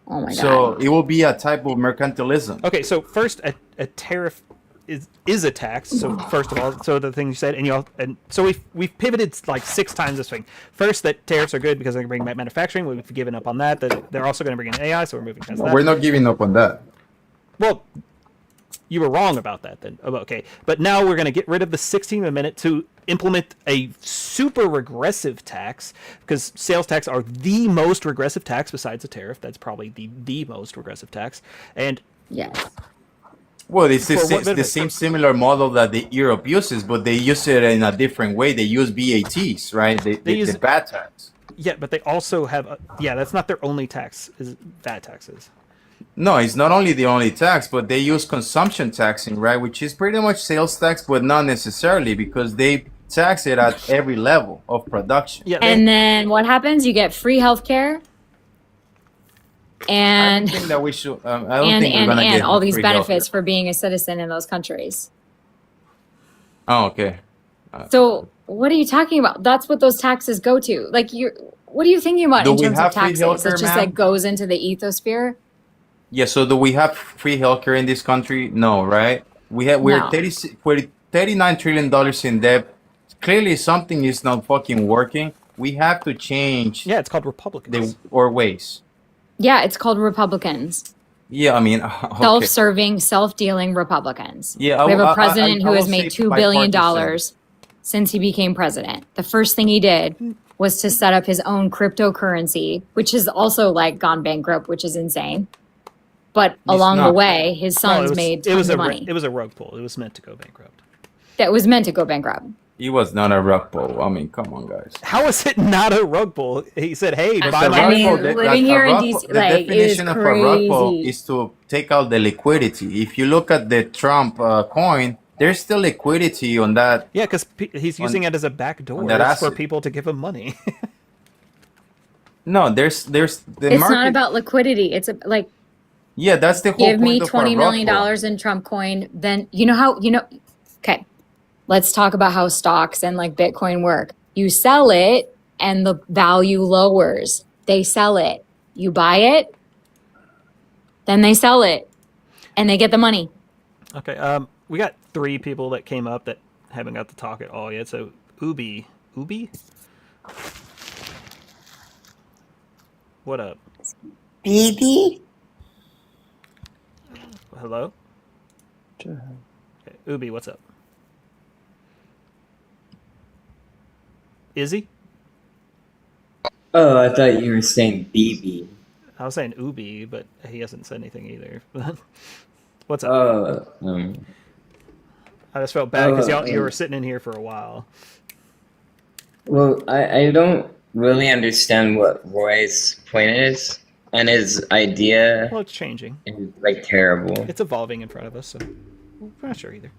Oh my So God. it will be a type of mercantilism. Okay, so first, a tariff is a tax. So first of all, so the thing you said, and so we've pivoted like 6 times this thing. First, that tariffs are good because they're going to bring back manufacturing. We've given up on that. That they're also going to bring in AI, so we're moving past that. We're not giving up on that. Well, you were wrong about that then. Oh, okay, but now we're going to get rid of the 16th Amendment to implement a super regressive tax, because sales tax are the most regressive tax besides a tariff. That's probably the most regressive tax. And Yes. Well, it's For what the benefit? same similar model that the Europe uses, but they use it in a different way. They use VATs, right? They use- the bad tax. yeah, but they also have that's not their only tax. Is VAT taxes. No, it's not only the only tax, but they use consumption taxing, right? Which is pretty much sales tax, but not necessarily because they tax it at every level of production. Yeah, And then what happens? You get free healthcare I and don't think that we should. I don't think we're gonna get all these free benefits healthcare. for being a citizen in those countries. Oh, okay. So what are you talking about? That's what those taxes go to. Like what are you thinking about Do in we terms of have free taxes? healthcare, It just ma'am? like goes into the ethosphere. Yeah. So do we have free healthcare in this country? No, right? We're No. 39 trillion dollars in debt. Clearly, something is not fucking working. We have to change yeah, it's called Republicans. our ways. Yeah, it's called Republicans. Yeah, I mean, okay. Self-serving, self-dealing Republicans. Yeah, we have I- a president I who has will made say $2 billion bipartisan. since he became president. The first thing he did was to set up his own cryptocurrency, which has also like gone bankrupt, which is insane. But along the not. way, his No, sons made tons of money. It was a rogue pool. It was meant to go bankrupt. That was meant to go bankrupt. It was not a rug pull. I mean, come on, guys. How is it not a rug pull? He said, "Hey, Because buy a my." rug mean, pull, living here in rug DC, pull- the like, it is definition of a rug pull crazy. is to take out the liquidity. If you look at the Trump coin, there's still liquidity on that. Yeah, because he's using it as a back door that for asset. people to give him money. No, there's the It's market. not about liquidity. It's like, Yeah, that's the whole give me point of a $20 rug million pull. in Trump coin. Then okay, let's talk about how stocks and like Bitcoin work. You sell it and the value lowers. They sell it. You buy it, then they sell it and they get the money. Okay, we got 3 people that came up that haven't got to talk at all yet. So Ubi, what up? Baby? Hello, okay, Ubi, what's up? Izzy? Oh, I thought you were saying BB. I was saying Ubi, but he hasn't said anything either. What's up? Oh, I just felt bad because oh, you were sitting in here for a while. well, I don't really understand what Roy's point is, and his idea Well, it's changing. is like terrible. It's evolving in front of us, so we're not sure either.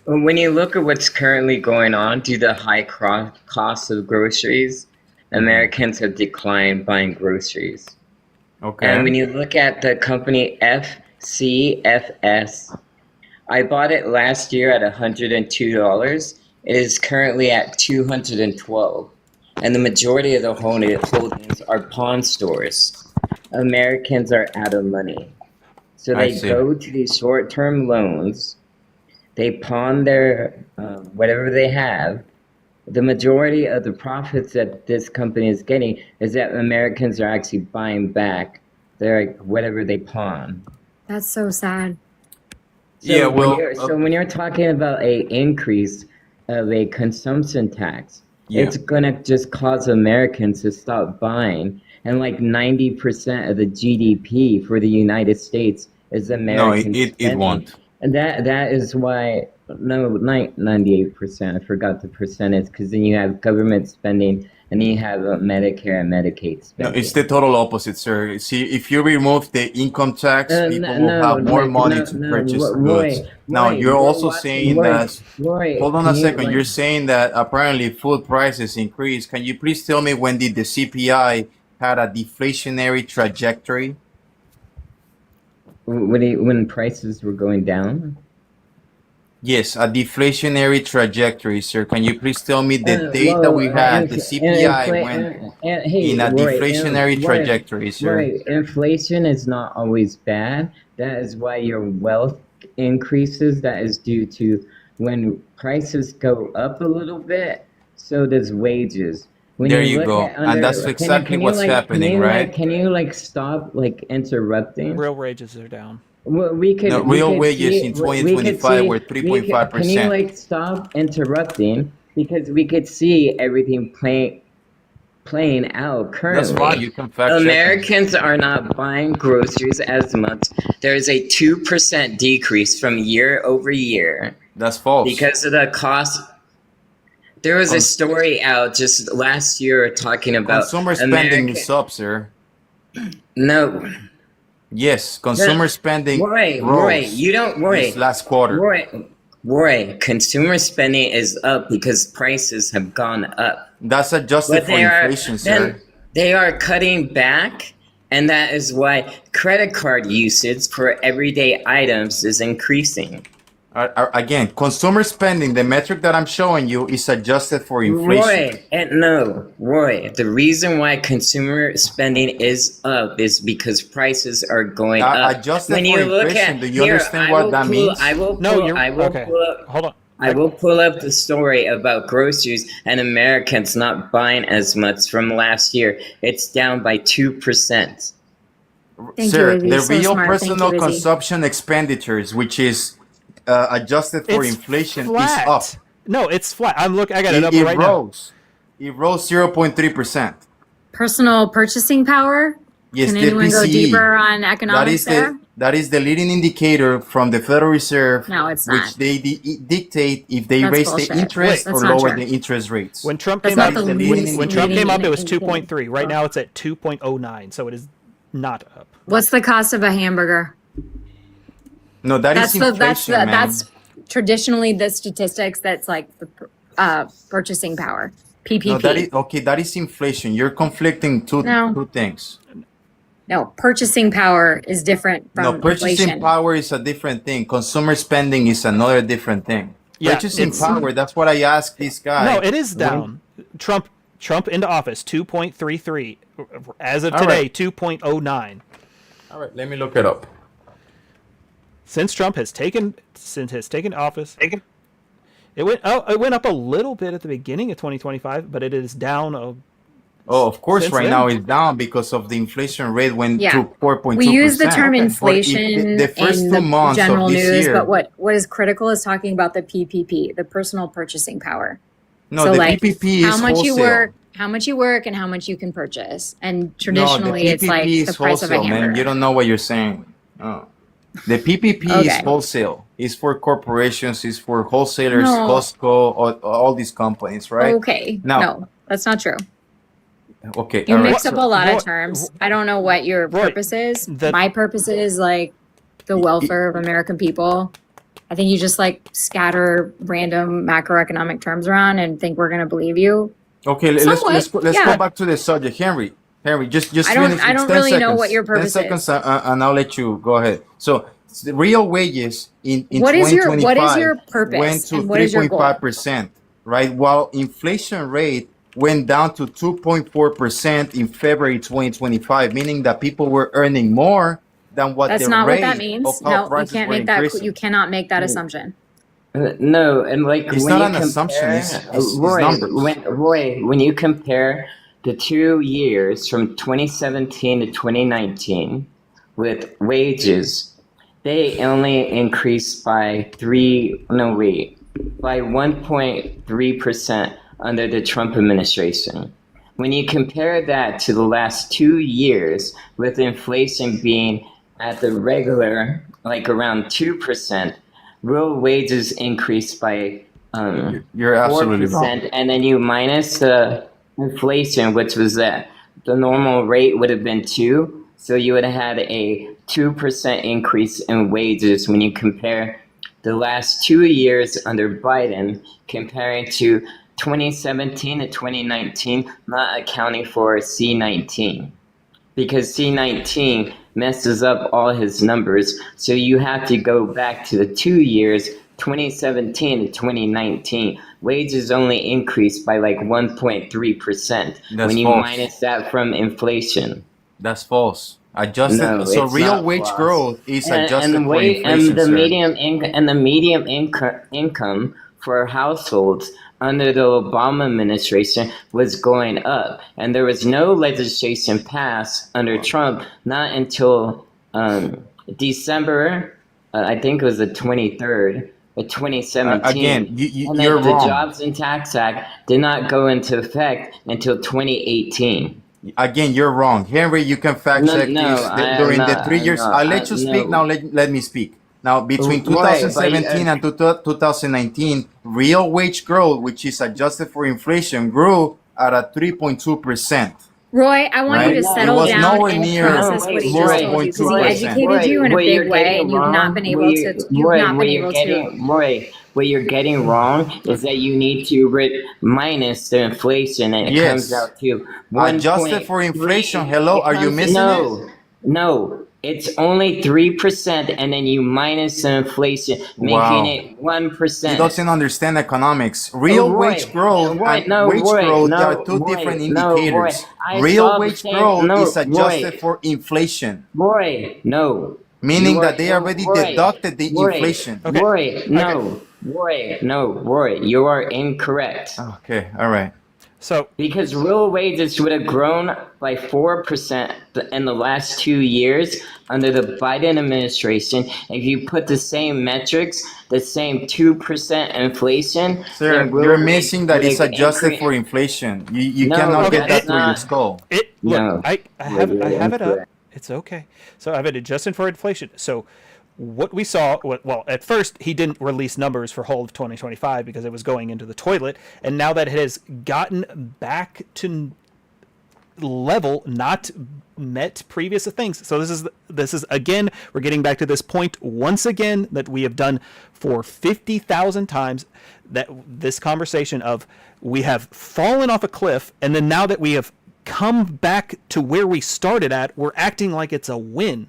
When you look at what's currently going on due to the high cost of groceries, Americans have declined buying groceries. Okay. And when you look at the company FCFS, I bought it last year at $102. It is currently at $212. And the majority of the holdings are pawn stores. Americans are out of money. So I they see. go to these short-term loans. They pawn their whatever they have. The majority of the profits that this company is getting is that Americans are actually buying back their whatever they pawn. That's so sad. So Yeah, when well, when you're talking about a increase of a consumption tax, Yeah. it's gonna just cause Americans to stop buying. And like 90% of the GDP for the United States is No, American it spending. won't. And that is why, no, 98%, I forgot the percentage, because then you have government spending and then you have Medicare and Medicaid No, spending. it's the total opposite, sir. See, if you remove the income tax, people will have more like, money to purchase goods. Now, you're also saying that. Hold on a second. You're saying that apparently food prices increase. Can you please tell me when did the CPI had a deflationary trajectory? When prices were going down? Yes, a deflationary trajectory, sir. Can you please tell me the date that we had, the CPI went in a deflationary trajectory, sir? Right, inflation is not always bad. That is why your wealth increases. That is due to when prices go up a little bit, so does wages. When There you look go. at And that's exactly what's happening, right? Can you stop interrupting? Real wages are down. Well, we could. No, we real could wages see- in we could 2025 see- were we could- 3.5%. Can you stop interrupting, because we could see everything playing out currently. That's fine. You can fact check. Americans are not buying groceries as much. There is a 2% decrease from year over year That's false. because of the cost. There was a story out just last year talking about Consumer spending is up, sir. No, Yes, consumer spending Roy, rose you don't worry. this last quarter. Roy, consumer spending is up because prices have gone up. That's adjusted But for they are inflation, sir. they are cutting back, and that is why credit card usage for everyday items is increasing. Again, consumer spending, the metric that I'm showing you is adjusted for inflation. Roy, the reason why consumer spending is up is because prices are going up. Adjusted for inflation, do you understand what that means? I will No, pull, you're I will okay. pull up, Hold on. I will pull up the story about groceries and Americans not buying as much from last year. It's down by 2%. Thank Sir, you, Izzy. the So real smart. Thank personal you, Izzy. consumption expenditures, which is adjusted for It's inflation, flat. is up. No, it's flat. I got it up It right now. rose. It rose 0.3%. Personal purchasing power. Yes, Can the anyone go PCE. deeper on That economics is there? That is the leading indicator from the Federal Reserve, No, it's which not. they dictate if they That's raise bullshit. the interest Wait, or that's not lower true. the interest rates. When Trump That's came not up, the leading when Trump came up, it was indicator. 2.3. Right now, it's at 2.09, so it is not up. What's the cost of a hamburger? No, that is inflation, man. That's traditionally the statistics. That's like the purchasing power. PPP. No, that is okay. That is inflation. You're conflicting two things. No, purchasing power is different from No, purchasing inflation. power is a different thing. Consumer spending is another different thing. Yeah, Purchasing it's- power. That's what I asked this guy. No, it is down. Trump into office 2.33. As of All today, right. 2.09. All right, let me look it up. Since Trump has taken office, it went up a little bit at the beginning of 2025, but it is down. Oh, of course, Since right then? now it's down because of the inflation rate went Yeah. to 4.2%. We use the term But if inflation the first in 2 the months general of this news, year, but what is critical is talking about the PPP, the personal purchasing power. no, So the like PPP is how much wholesale. you work, and how much you can purchase. And No, traditionally, the it's like PPP the is price of a wholesale, hamburger. man. You don't know what you're saying. Oh. The PPP is Okay. wholesale. It's for corporations. It's for wholesalers, No. Costco, all these companies, right? Okay, Now- no, that's not true. Okay, You all right. mix up a lot Roy- of terms. I don't know what your Roy, purpose is. the- My purpose is like the welfare of American people. I think you just like scatter random macroeconomic terms around and think we're going to believe you. Okay, let's Somewhat, go yeah. back to the subject, Henry. Henry, just I don't- finish. I It's don't 10 really know seconds. what your 10 purpose seconds, is. and I'll let you go ahead. So the real wages in What is your- 2025 what is your purpose went to and what is your goal? 3.5%, right? While inflation rate went down to 2.4% in February 2025, meaning that people were earning more than what That's the not rate what that means. of how No, you prices can't were make that. increasing. You cannot make that assumption. No, and like It's when not you an assumption, compare, it's Roy, numbers. when you compare the 2 years from 2017 to 2019 with wages, they only increased by 1.3% under the Trump administration. When you compare that to the last 2 years with inflation being at the regular, like around 2%, real wages increased by You're absolutely 4%, wrong. and then you minus the inflation, which was that the normal rate would have been 2, so you would have had a 2% increase in wages when you compare the last 2 years under Biden comparing to 2017 to 2019, not accounting for C19. Because C19 messes up all his numbers, so you have to go back to the 2 years, 2017 to 2019. Wages only increased by like 1.3% That's when you false. minus that from inflation. That's false. Adjusted. No, So it's real not wage false. growth is adjusted and for inflation, and the sir. medium income for households under the Obama administration was going up, and there was no legislation passed under Trump not until December. I think it was the 23rd of 2017. Again, and you're then the wrong. Jobs and Tax Act did not go into effect until 2018. Again, you're wrong. Henry, you can fact No, check no, this. I am During the not, 3 I'm years, not, I'll let you speak. no. Now let me speak. Now, between Right, but, 2017 and 2019, real wage growth, which is adjusted for inflation, grew at a 3.2%. Roy, I want you Right? to It settle was down nowhere and near process what he just told you, because he 0.2%. educated you in a What you're big way, getting and you've not wrong- been able what to. you- You've Roy, not what been you're able getting- to. Roy, what you're getting wrong is that you need to minus the inflation, and it Yes. comes out to Adjusted for 1.3. inflation. Hello, are you missing it? No, it's only 3%, and then you minus the inflation, making Wow. it 1%. He doesn't understand economics. Real Roy, wage growth Roy, and no, wage Roy, growth no, are two Roy, different no, Roy. indicators. I Real saw the wage same- growth no, is adjusted Roy. for inflation, Roy, no. meaning You that are- they already Roy, deducted the Roy, inflation. Okay. Roy, no. Roy, no, Roy, you are incorrect. Okay, all right. So Because real wages would have grown by 4% in the last 2 years under the Biden administration. If you put the same metrics, the same 2% inflation, Sir, then real you're wages missing that would it's have adjusted increased. for inflation. You No, cannot get that's that through your not- skull. look, No. I have it up. It's okay. So I've been adjusting for inflation. So what we saw, well, at first he didn't release numbers for whole of 2025 because it was going into the toilet, and now that it has gotten back to level, not met previous things. So this is again, we're getting back to this point once again that we have done for 50,000 times, that this conversation of we have fallen off a cliff, and then now that we have come back to where we started at, we're acting like it's a win.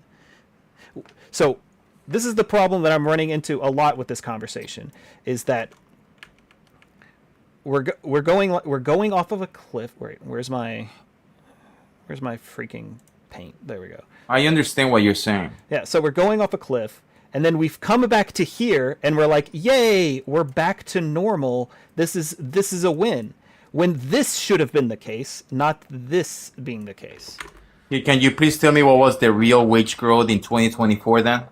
So this is the problem that I'm running into a lot with this conversation, is that we're going off of a cliff. Where's my freaking paint? There we go. I understand what you're saying. Yeah, so we're going off a cliff, and then we've come back to here, and we're like, yay, we're back to normal. This is a win. When this should have been the case, not this being the case. Can you please tell me what was the real wage growth in 2024 then?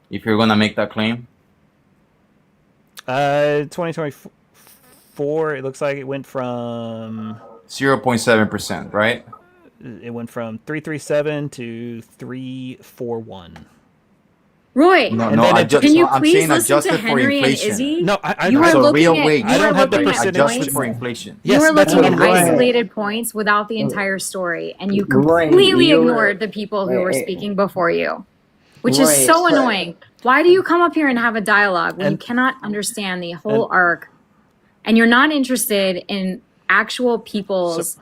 If you're gonna make that claim. 2024, it looks like it went from 0.7%, right? It went from 337 to 341. Roy, No, And no, then can you I'm please saying listen to adjusted for Henry and inflation. Izzy? No, I You are So looking real at, wage. you I are don't have the looking at percentage Adjusted points. for inflation. Yes, You are that's looking what at I'm saying. isolated points without the entire story, and you Roy, completely you were- ignored the people who were Wait. speaking before you, which Roy, is so but- annoying. Why do you come up here and have a dialogue when you And- cannot understand the whole arc, and you're not interested in actual people's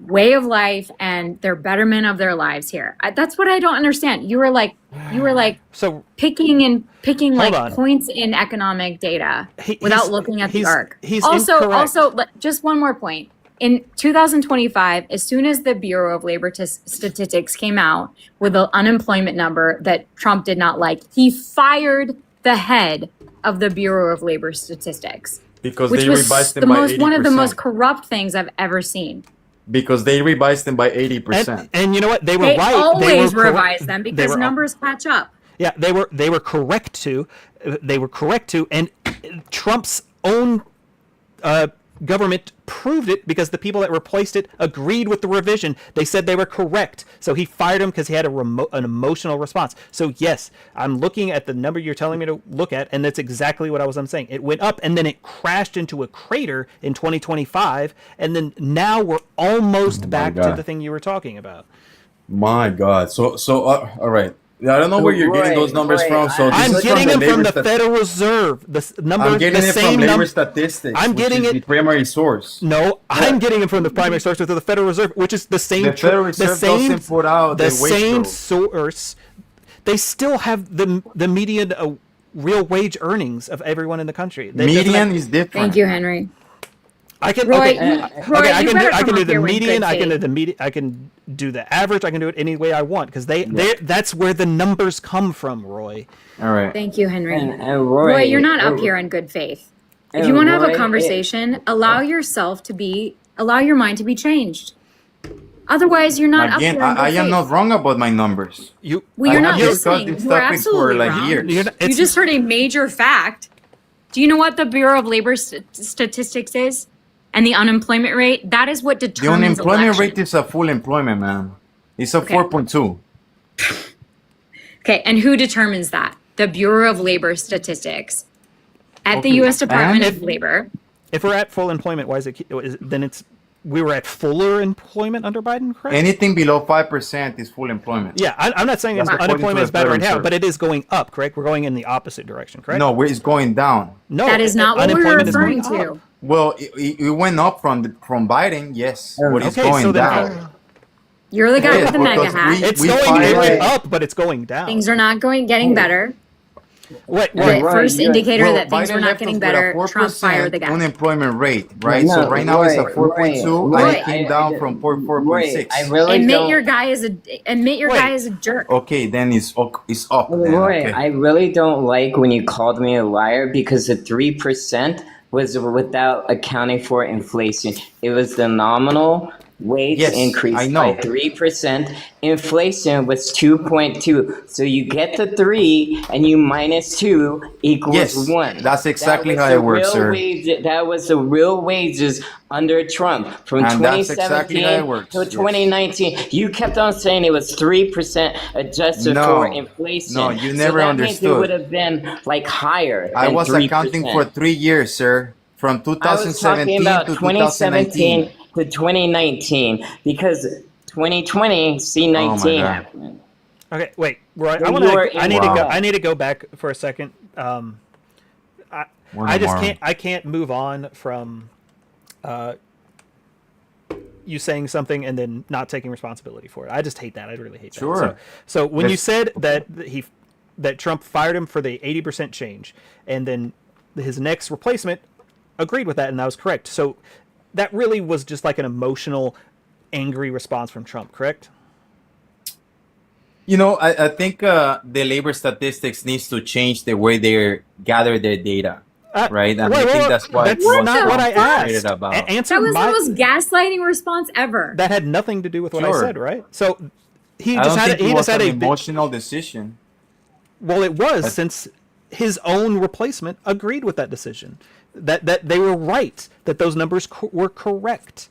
way of life and their betterment of their lives here? That's what I don't understand. You were like So picking Hold like on. points in economic data without he's- looking at the he's- arc. he's also, incorrect. just one more point. In 2025, as soon as the Bureau of Labor Statistics came out with the unemployment number that Trump did not like, he fired the head of the Bureau of Labor Statistics, Because which they was revised the them by most one of the 80%. most corrupt things I've ever seen. Because they revised them by 80%. and you know what? They were They right. always were revise them they because were- numbers catch up. Yeah, they were correct to. And Trump's own government proved it because the people that replaced it agreed with the revision. They said they were correct. So he fired him because he had an emotional response. So yes, I'm looking at the number you're telling me to look at, and that's exactly what I'm saying. It went up, and then it crashed into a crater in 2025, and then now we're almost back to God. the thing you were talking about. My God. So all right. I don't know where you're getting those numbers Roy, from. So this I'm is getting the them from labor the Federal Reserve. I'm getting the it from same labor number. statistics. I'm which getting is it- the primary source. No, I'm getting it from the primary source of the Federal Reserve, which is the same. The Federal Reserve doesn't put out the the wage same growth. source. They still have the median real wage earnings of everyone in the country. They- doesn't Median have- is different. Thank you, Henry. I can. Roy, okay, you- Roy, okay, I you can better do. I come can do up the here with median. good I can do faith. the median. I can do the average. I can do it any way I want because that's where the numbers come from, Roy. All right. Thank you, Henry. And Roy, you're not up here in good faith. If you want to have a Roy, conversation, allow your mind to be changed. Otherwise, you're not Again, up here in good I am faith. not wrong about my numbers. You. Well, you're I not have discussed listening. these You are topics for, absolutely like, wrong. years. You're not- You it's- just heard a major fact. Do you know what the Bureau of Labor Statistics is? And the unemployment rate? That is what The determines unemployment election. rate is a full employment, man. It's a 4.2. Okay, and who determines that? The Bureau of Labor Statistics. At the Okay, U.S. Department and- of Labor. If we're at full employment, why is it? Then it's we were at fuller employment under Biden, correct? Anything below 5% is full employment. Yeah, I'm not saying That's according to unemployment the is bad right Federal now, Reserve. but it is going up, correct? We're going in the opposite direction, correct? No, it's going down. No, That is not what we're unemployment is referring going to. up. Well, it went up from Biden, yes, but it's Okay, going so then down. You're the guy Yes, with the mega because hat. It's We going fired- up, but it's going down. Things are not getting better. Wait, The wait. Roy, first you- indicator Well, that things Biden were not left getting us with a better, 4% Trump fired the guy. unemployment rate, right? No, So right now it's Roy, at 4.2, Roy, and it came down from 4.6. I really Admit don't. your guy is a jerk. Okay, then it's up. Then, Roy, okay. I really don't like when you called me a liar because the 3% was without accounting for inflation. It was the nominal Wage Yes, I increased know. by 3%. Inflation was 2.2. So you get the 3 and you minus 2 equals Yes, 1. that's exactly That was how the it works, real sir. wage. That was the real wages under Trump from And that's exactly how it 2017 works. to Yes. 2019. You kept on saying it was 3% adjusted for No, inflation. no, you So never that means it would understood. have been like higher I than was 3%. accounting for 3 years, sir, from I was talking 2017 about to 2017 2019. to 2019 because 2020 Oh my C19 God. happened. Okay, wait, Roy. So I want you were to. I in need to go. Wow. I need to go back for a second. I We're I just tomorrow. can't. I can't move on from you saying something and then not taking responsibility for it. I just hate that. I really hate that. Sure. So when you Let's- said that Trump fired him for the 80% change, and then his next replacement agreed with that, and that was correct. So that really was just like an emotional, angry response from Trump, correct? You know, I think the labor statistics needs to change the way they gather their data, right? And I think that's what that's he was not what I frustrated asked. about. Answer That was my. the most gaslighting response ever. That had nothing to do with what I Sure. said, right? So he I just don't had think he it just was had an a big, emotional decision. well, it was since his own replacement agreed with that decision, that they were right, that those numbers were correct.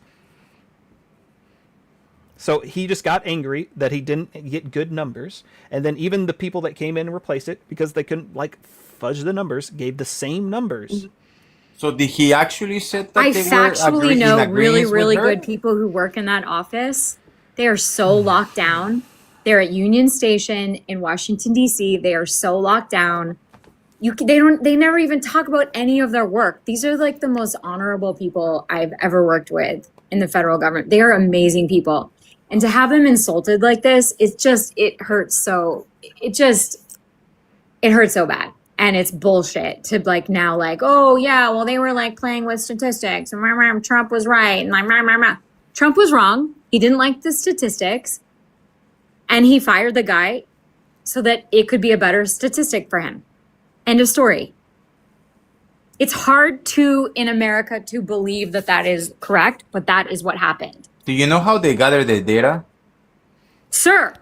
So he just got angry that he didn't get good numbers, and then even the people that came in and replaced it, because they couldn't like fudge the numbers, gave the same numbers. So did he actually said that I they were factually in know really, agreement really with her? good people who work in that office. They are so locked down. They're at Union Station in Washington D.C. They are so locked down. They never even talk about any of their work. These are like the most honorable people I've ever worked with in the federal government. They are amazing people. And to have them insulted like this, it hurts so it hurts so bad. And it's bullshit to like now like, oh yeah, well they were like playing with statistics and Trump was right and like Trump was wrong. He didn't like the statistics and he fired the guy so that it could be a better statistic for him. End of story. It's hard in America to believe that is correct, but that is what happened. Do you know how they gather the data? Sir,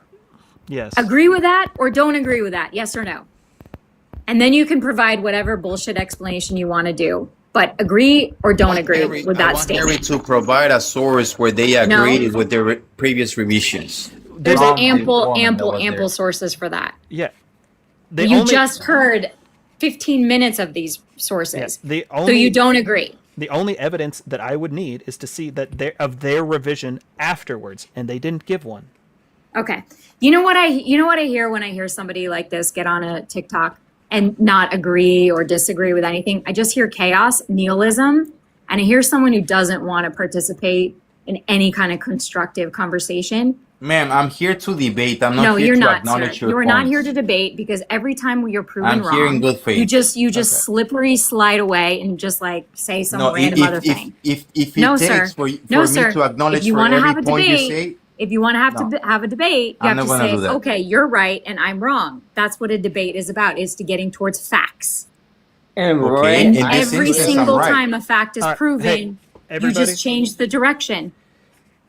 Yes. agree with that or don't agree with that? Yes or no? And then you can provide whatever bullshit explanation you want to do. But agree or don't agree with that statement. to provide a source where they No. agreed with their previous revisions. There's Trump ample did one that was there. sources for that. Yeah. You just heard 15 minutes of these sources. the So only you don't agree. the only evidence that I would need is to see that their revision afterwards, and they didn't give one. Okay. You know what I hear when I hear somebody like this get on a TikTok and not agree or disagree with anything? I just hear chaos, nihilism, and I hear someone who doesn't want to participate in any kind of constructive conversation. Ma'am, I'm here to debate. I'm not No, here you're to not, acknowledge sir. your You are not points. here to debate because every time you're proven I'm wrong, here in good faith. you just slippery slide away and just like say some No, random other thing. if it No, takes sir. for No, me sir. to acknowledge If you for wanna every have a point you debate, say, If you want to have No. to have a debate, you I'm have not to gonna say, do that. okay, you're right and I'm wrong. That's what a debate is about, is to getting towards facts. And Okay, Roy, in And this every instance, I'm single right. time a fact is All right, proven, hey, you everybody. just change the direction.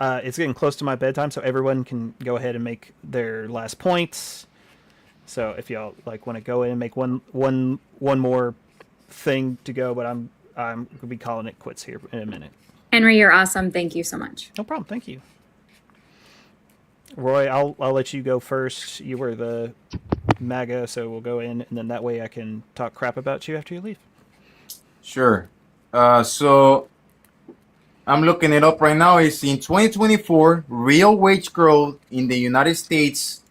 It's getting close to my bedtime, so everyone can go ahead and make their last points. So if y'all like want to go in and make one more thing to go, but I'm gonna be calling it quits here in a minute. Henry, you're awesome. Thank you so much. No problem. Thank you, Roy. I'll let you go first. You were the MAGA, so we'll go in, and then that way I can talk crap about you after you leave. Sure. So I'm looking it up right now. It's in 2024, real wage growth in the United States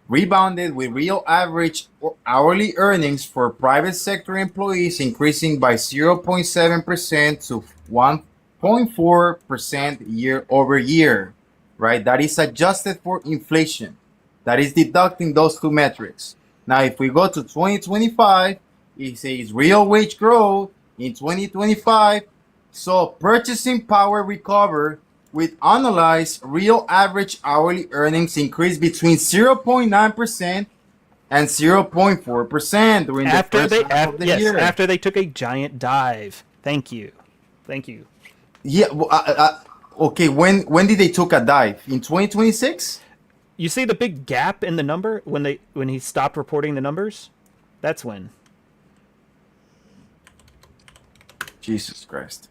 rebounded with real average hourly earnings for private sector employees increasing by 0.7% to 1.4% year over year, right? That is adjusted for inflation. That is deducting those two metrics. Now, if we go to 2025, it says real wage growth in 2025 saw purchasing power recover with analyzed real average hourly earnings increase between 0.9% and 0.4% during the first half of the year. After they took a giant dive. Thank you. Yeah, well, Okay, when did they took a dive? In 2026? You see the big gap in the number when he stopped reporting the numbers? That's when. Jesus Christ.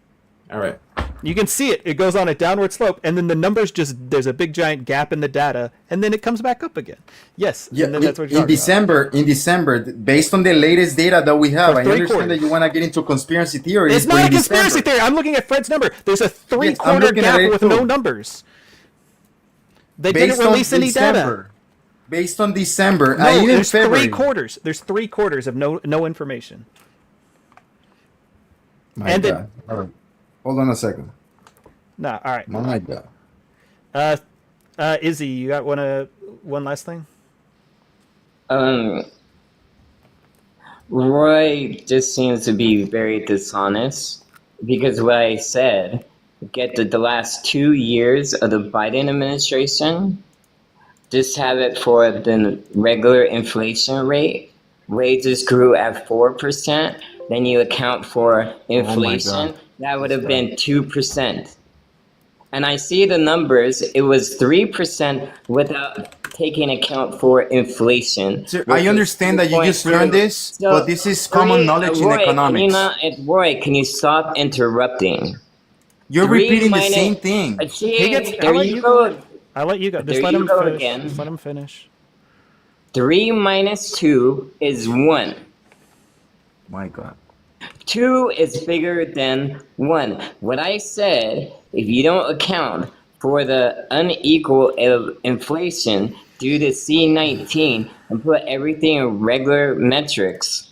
All right. You can see it. It goes on a downward slope, and then the numbers there's a big giant gap in the data, and then it comes back up again. Yes, Yeah, and then that's what you're in talking December, based on the latest data that we have, For I 3 understand quarters. that you want to get into conspiracy theories. It's but not a in conspiracy December- theory. I'm looking at Fred's number. There's a I'm three-quarter looking at gap it with too. no numbers. They based didn't release on any data. December, based on December, No, even there's February. 3 quarters. There's 3 quarters of no information. My And God. All right. Hold on a second. Nah, all right. My God. Izzy, you got one last thing? Roy just seems to be very dishonest because what I said, get the last 2 years of the Biden administration, just have it for the regular inflation rate. Wages grew at 4%. Then you account for inflation, God. that would have been 2%. And I see the numbers, it was 3% without taking account for inflation. Sir, which I was understand that you just learned 2.2. this, but this is common knowledge in Roy, economics. Roy, can you stop interrupting? You're 3 repeating the minus- same thing. See, He gets- there I'll let you you go. I'll let you go. Just There let you him go finish. again. Just let him finish. 3 minus 2 is 1. My God. 2 is bigger than 1. What I said, if you don't account for the unequal inflation due to C19 and put everything in regular metrics,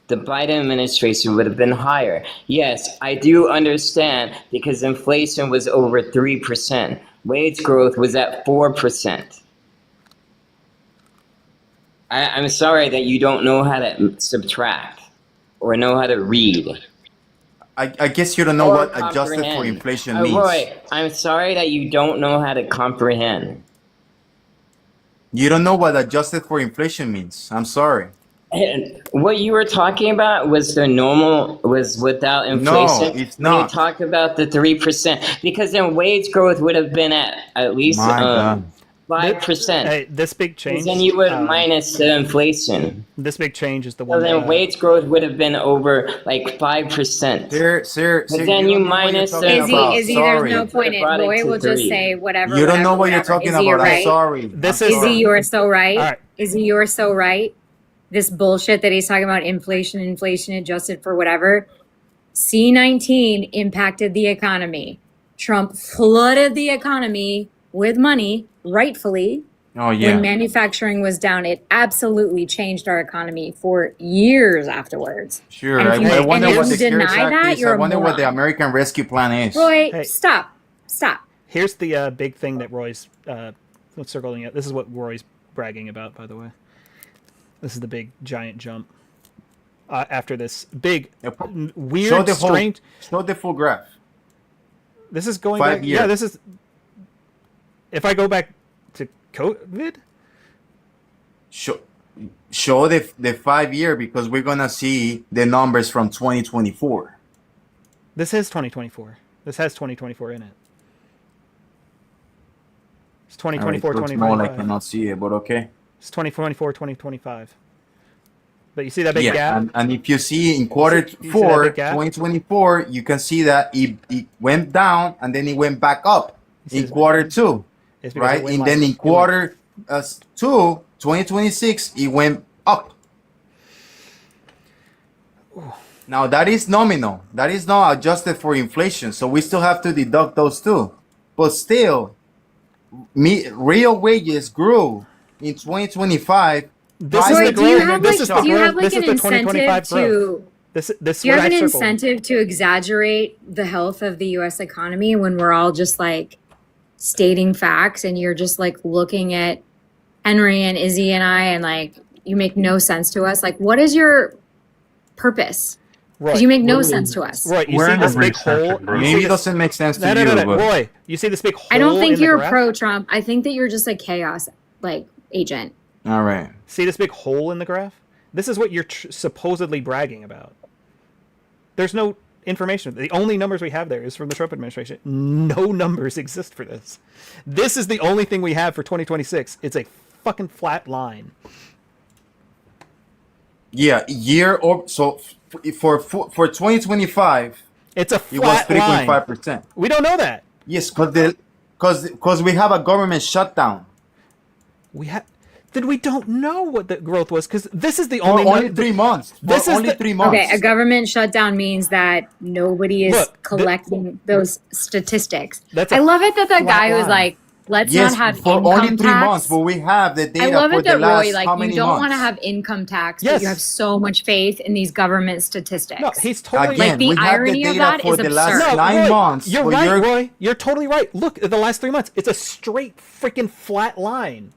the Biden administration would have been higher. Yes, I do understand because inflation was over 3%. Wage growth was at 4%. I'm sorry that you don't know how to subtract or know how to read. I guess you don't know or what adjusted for comprehend. inflation means. Roy, I'm sorry that you don't know how to comprehend. You don't know what adjusted for inflation means. I'm sorry. And what you were talking about was the normal, was without inflation. it's When you not. talk about the 3%, because then wage growth would have been at least My God. 5%. Hey, this big change. Then you would minus the inflation. This big change is the So one. then that, wage growth would have been over like 5%. Sir, But then you don't know what you're minus talking the Izzy, about. Izzy, Sorry. there's no point in Brought it Roy to will just 3. say whatever. You don't know what you're whatever. talking Izzy, you're about. I'm right. sorry. This I'm is- Izzy, sorry. you are so right. All right. Izzy, you are so right. This bullshit that he's talking about inflation adjusted for whatever. C19 impacted the economy. Trump flooded the economy with money, rightfully, Oh yeah. when manufacturing was down. It absolutely changed our economy for years afterwards. Sure. And if I you- wonder and what if the you CARES deny Act that, is. you're I a wonder what the moron. American Rescue Plan is. Roy, Hey. stop. Here's the big thing that Roy's circling it. This is what Roy's bragging about, by the way. This is the big giant jump. After this big, Yeah, show weird, the whole, strange. show the full graph. This is going 5 back. years. Yeah, this is. If I go back to COVID, Show the 5 year because we're gonna see the numbers from 2024. this is 2024. This has 2024 in it. It's 2024, Alright, looks more like I 2025. cannot see it, but okay. It's 2024, 2025. But you see that big Yeah, gap? and if you see in quarter You see that 4, big gap? 2024, you can see that it went down and then it went back up You see in this- quarter 2, It's because it right? went And like- then in it went- quarter 2, 2026, it went up. Now that is nominal. That is not adjusted for inflation, so we still have to deduct those two. But still, real wages grew in 2025. This Five is Roy, the do you growth. have This like is the do you growth. have like This an is the 2025 incentive growth. to This do you have what an I circled. incentive to exaggerate the health of the US economy when we're all just like stating facts and you're just like looking at Henry and Izzy and I and like you make no sense to us? Like what is your purpose? Roy, Because you make no sense to us. Roy, you We're see in this a big recession, hole? bro. You see Maybe it this- doesn't make sense to No, no, you, no, no, but Roy, you see this big hole I don't in think the you're graph? pro-Trump. I think that you're just a chaos like agent. all right. See this big hole in the graph? This is what you're supposedly bragging about. There's no information. The only numbers we have there is from the Trump administration. No numbers exist for this. This is the only thing we have for 2026. It's a fucking flat line. Yeah, for 2025, It's a it was flat line. 3.5%. We don't know that. Yes, because we have a government shutdown. Then we don't know what the growth was because this is the For only only 3 months. This For is only the- 3 months. Okay, a government shutdown means that nobody is Look, collecting those statistics. That's a I love it that the flat guy was line. like, let's Yes, not have for income only 3 tax. months, but we have the data I love for it the that last Roy, like, how you many don't want to months? have income tax, Yes. but you have so much faith in these government statistics. No, he's totally Again, Like, the we have irony the of data that for is the last absurd. 9 Roy, months. You're but right, Roy. You're totally right. Look at the last 3 months. It's a straight freaking flat line.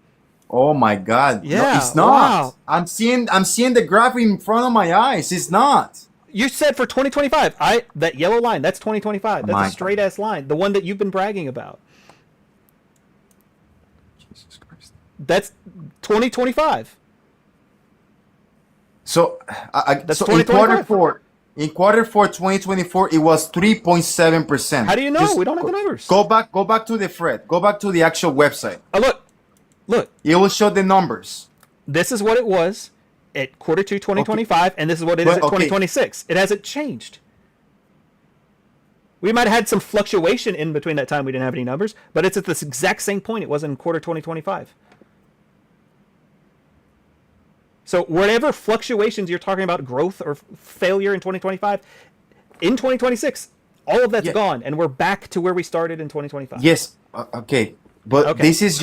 Oh my God! Yeah, no, it's not. wow. I'm seeing the graph in front of my eyes. It's not. You said for 2025. That yellow line, that's 2025. That's My a straight ass line. The one that you've been bragging about. Jesus Christ. That's 2025. So, That's so in 2025. in quarter four 2024, it was 3.7%. How do you know? We don't have the numbers. Go back to the thread. Go back to the actual website. Oh, look. It will show the numbers. This is what it was at quarter two 2025, and this is what it is But, at okay. 2026. It hasn't changed. We might have had some fluctuation in between that time we didn't have any numbers, but it's at this exact same point it was in quarter 2025. So whatever fluctuations you're talking about, growth or failure in 2025, in 2026, all of that's Yeah. gone, and we're back to where we started in 2025. Yes. Okay. But Okay. this is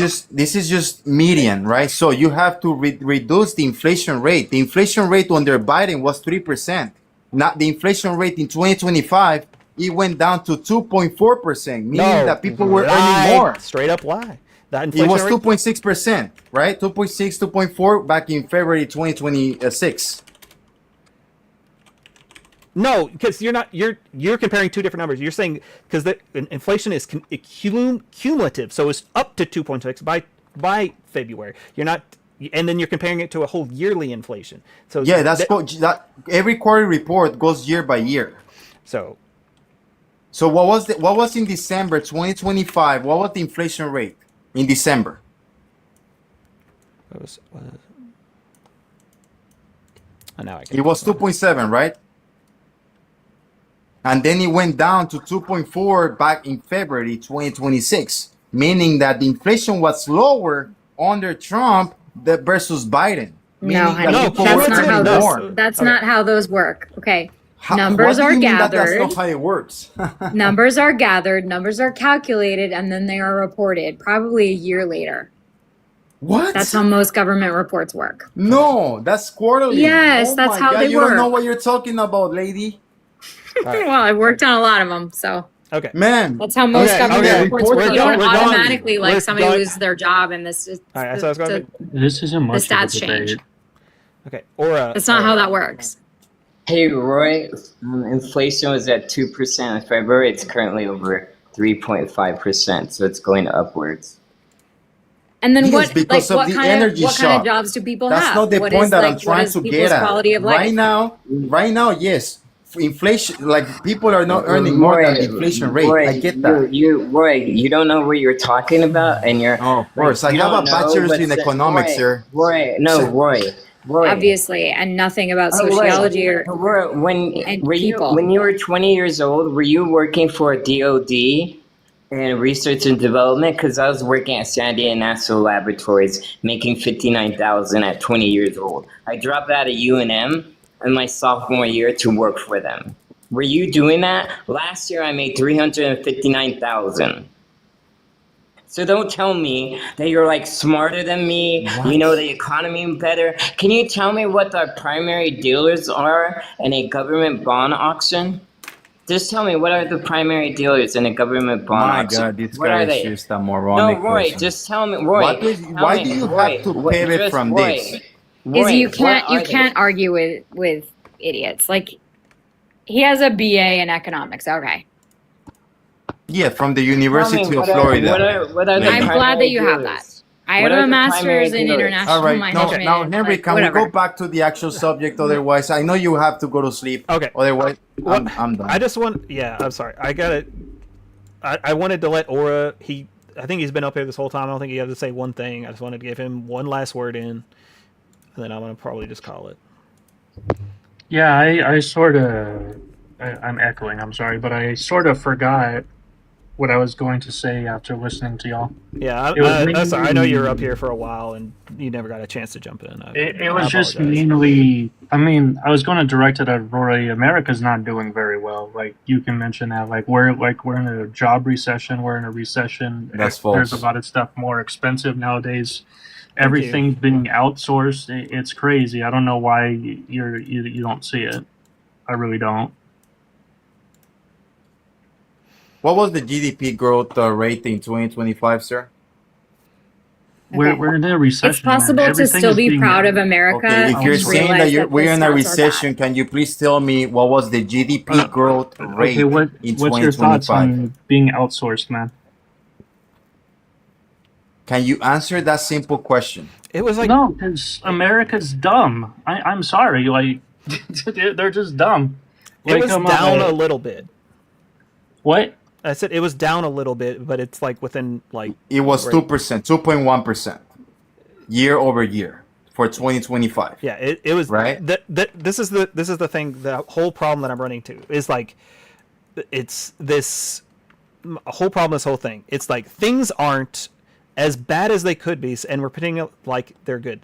just median, right? So you have to reduce the inflation rate. The inflation rate under Biden was 3%. Not the inflation rate in 2025. It went down to 2.4%, meaning that people were earning more. Straight up lie. That It inflation was rate, 2.6%, right? 2.6, 2.4 back in February 2026. No, because you're comparing two different numbers. You're saying because the inflation is cumulative, so it's up to 2.6 by February. You're not, and then you're comparing it to a whole yearly inflation. So Yeah, that every quarter report goes year by year. so So what was in December 2025? What was the inflation rate in December? it was oh, now I can. It was 2.7, right? And then it went down to 2.4 back in February 2026, meaning that the inflation was lower under Trump versus Biden. No, Meaning honey, that people that's were not how earning those- more. That's Okay. not how those work. Okay. How- Numbers what do are you mean that gathered. That's not how it works. Numbers are gathered, numbers are calculated, and then they are reported probably a year later. What? That's how most government reports work. No, that's quarterly. Yes, Oh that's my how God, they you don't know work. what you're talking about, lady. Well, I've worked on a lot of them, so Okay. Man, that's how most Okay, government okay, reports we're work. You done, don't we're done. automatically like We're somebody done. loses their job, and this is All right, so I was going to- This isn't much of a stats change. debate. Okay. Or That's not how that works. Hey, Roy, inflation was at 2% in February. It's currently over 3.5%, so it's going upwards. And then Yes, what? Like because of what the kind energy of shock. jobs do people that's have? not the What point is, that like, I'm trying what is to people's get at. quality of life? Right now, yes. Inflation, like people are not earning more than the inflation rate. Roy, I get that. Roy, you don't know what you're talking about, and you're. Oh, of course. I you have don't a know bachelor's in what's- economics, Roy, sir. Roy. Obviously, and nothing about Oh, Roy, sociology or Roy, and when people. you were 20 years old, were you working for DOD in research and development? Because I was working at San Diego National Laboratories, making $59,000 at 20 years old. I dropped out of UNM in my sophomore year to work for them. Were you doing that? Last year, I made $359,000. So don't tell me that you're like smarter than me. You know the economy better. Can you tell me what the primary dealers are in a government bond auction? Just tell me, what are the primary dealers in a government bond My auction? God, this What guy are is they? just a No, moronic Roy, person. just tell me, Roy. Why tell do me, you Roy, have to what- pivot just from Roy, this? is Roy, you what can't are they? argue with idiots. Like he has a BA in economics. Okay. Yeah, from the Tell me, University of what are- Florida. What are the I'm glad primary that you have dealers? I What have are a the master's primary in dealers? international All right, management. now Henry, like, can whatever. we go back to the actual subject? Otherwise, I know you have to go to sleep. Okay. Otherwise, What- I'm done. I just want. Yeah, I'm sorry. I wanted to let Aura. I think he's been up here this whole time. I don't think he had to say one thing. I just wanted to give him one last word in, and then I'm gonna probably just call it. Yeah, I sort of, I'm echoing, I'm sorry, but I sort of forgot what I was going to say after listening to y'all. Yeah, It was I'm sorry. I know you were mainly- up here for a while and you never got a chance to jump in. It was just apologize. mainly, I mean, I was going to direct it at Rory. America's not doing very well. Like, you can mention that, we're in a job recession, we're in a recession. That's There's false. a lot of stuff more expensive nowadays. you. Everything's being outsourced. It's crazy. I don't know why you don't see it. I really don't. What was the GDP growth rate in 2025, sir? We're in a recession. It's possible man. to Everything still is be being- proud of America. Okay, if and you're just saying realize that we're in the a stats are recession, can you please tell me what was the GDP growth rate Okay, in what's your thoughts 2025? on being outsourced, man? Can you answer that simple question? It was like No, because America's dumb. I'm sorry, like they're just dumb. it Like, was come down on. a little bit. What? I said it was down a little bit, but it's like within like It was Right. 2%, 2.1% year over year for 2025. yeah, it was Right. This is the thing. The whole problem that I'm running to is like it's this whole problem. This whole thing. It's like things aren't as bad as they could be, and we're pretending like they're good.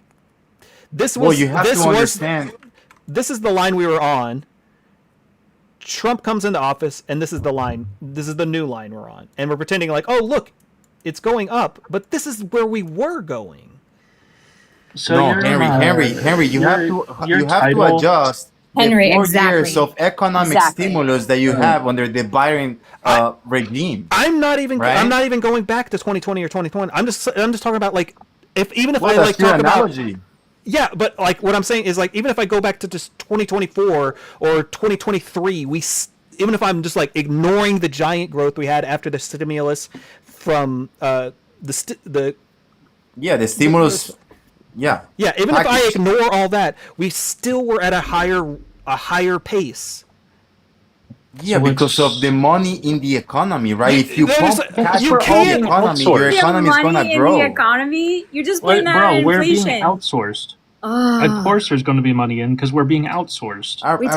This was Well, you have this to was understand. this is the line we were on. Trump comes into office, and this is the line. This is the new line we're on, and we're pretending like, oh look, it's going up, but this is where we were going. So No, you're, Henry, you have your to title- adjust Henry, the 4 exactly. years of economic Exactly. stimulus that you have under the Biden regime. I'm not even. Right? I'm not even going back to 2020 or 2020. I'm just talking about like if Well, I that's like your talk about. analogy. Yeah, but like what I'm saying is like even if I go back to just 2024 or 2023, even if I'm just like ignoring the giant growth we had after the stimulus from the Yeah, the stimulus. Yeah. yeah, even if I Package. ignore all that, we still were at a higher pace. Yeah, So because what's- of the money in the economy, right? If you There's- pump cash you for all the can't economy, your outsource. economy is money gonna in the grow. economy. You're just What, putting that bro, on we're being inflation. outsourced. Ah. Of course, there's going to be money in because we're being outsourced. We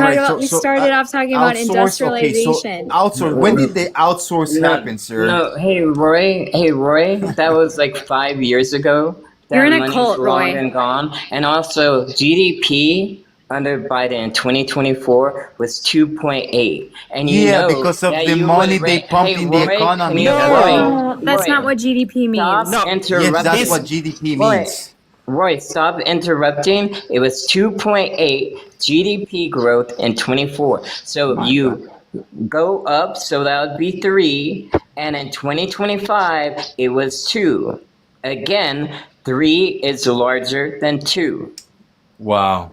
started off talking about industrialization. Outsource. When did the outsource happen, sir? No, hey Roy, that was like 5 years ago. That You're in a money's cult, long Roy. and gone. And also, GDP under Biden in 2024 was 2.8. And you Yeah, know because of that the you money would they rate- pump hey, in the Roy, economy. can you- No. No, that's Roy, not what GDP means. Stop No. interrupting. Yes, that's what GDP Roy, means. Roy, stop interrupting. It was 2.8 GDP growth in 24. So you go up, so that would be 3. And in 2025, it was 2. Again, 3 is larger than 2. Wow.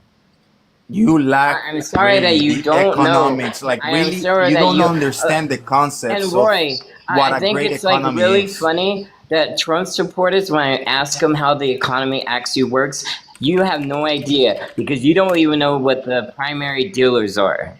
You lack. I'm sorry that you the don't know. economics. Like I am really, sorry you that don't you- understand the concepts And of Roy, what I a think great it's like economy really is. funny that Trump supporters, when I ask them how the economy actually works, you have no idea because you don't even know what the primary dealers are.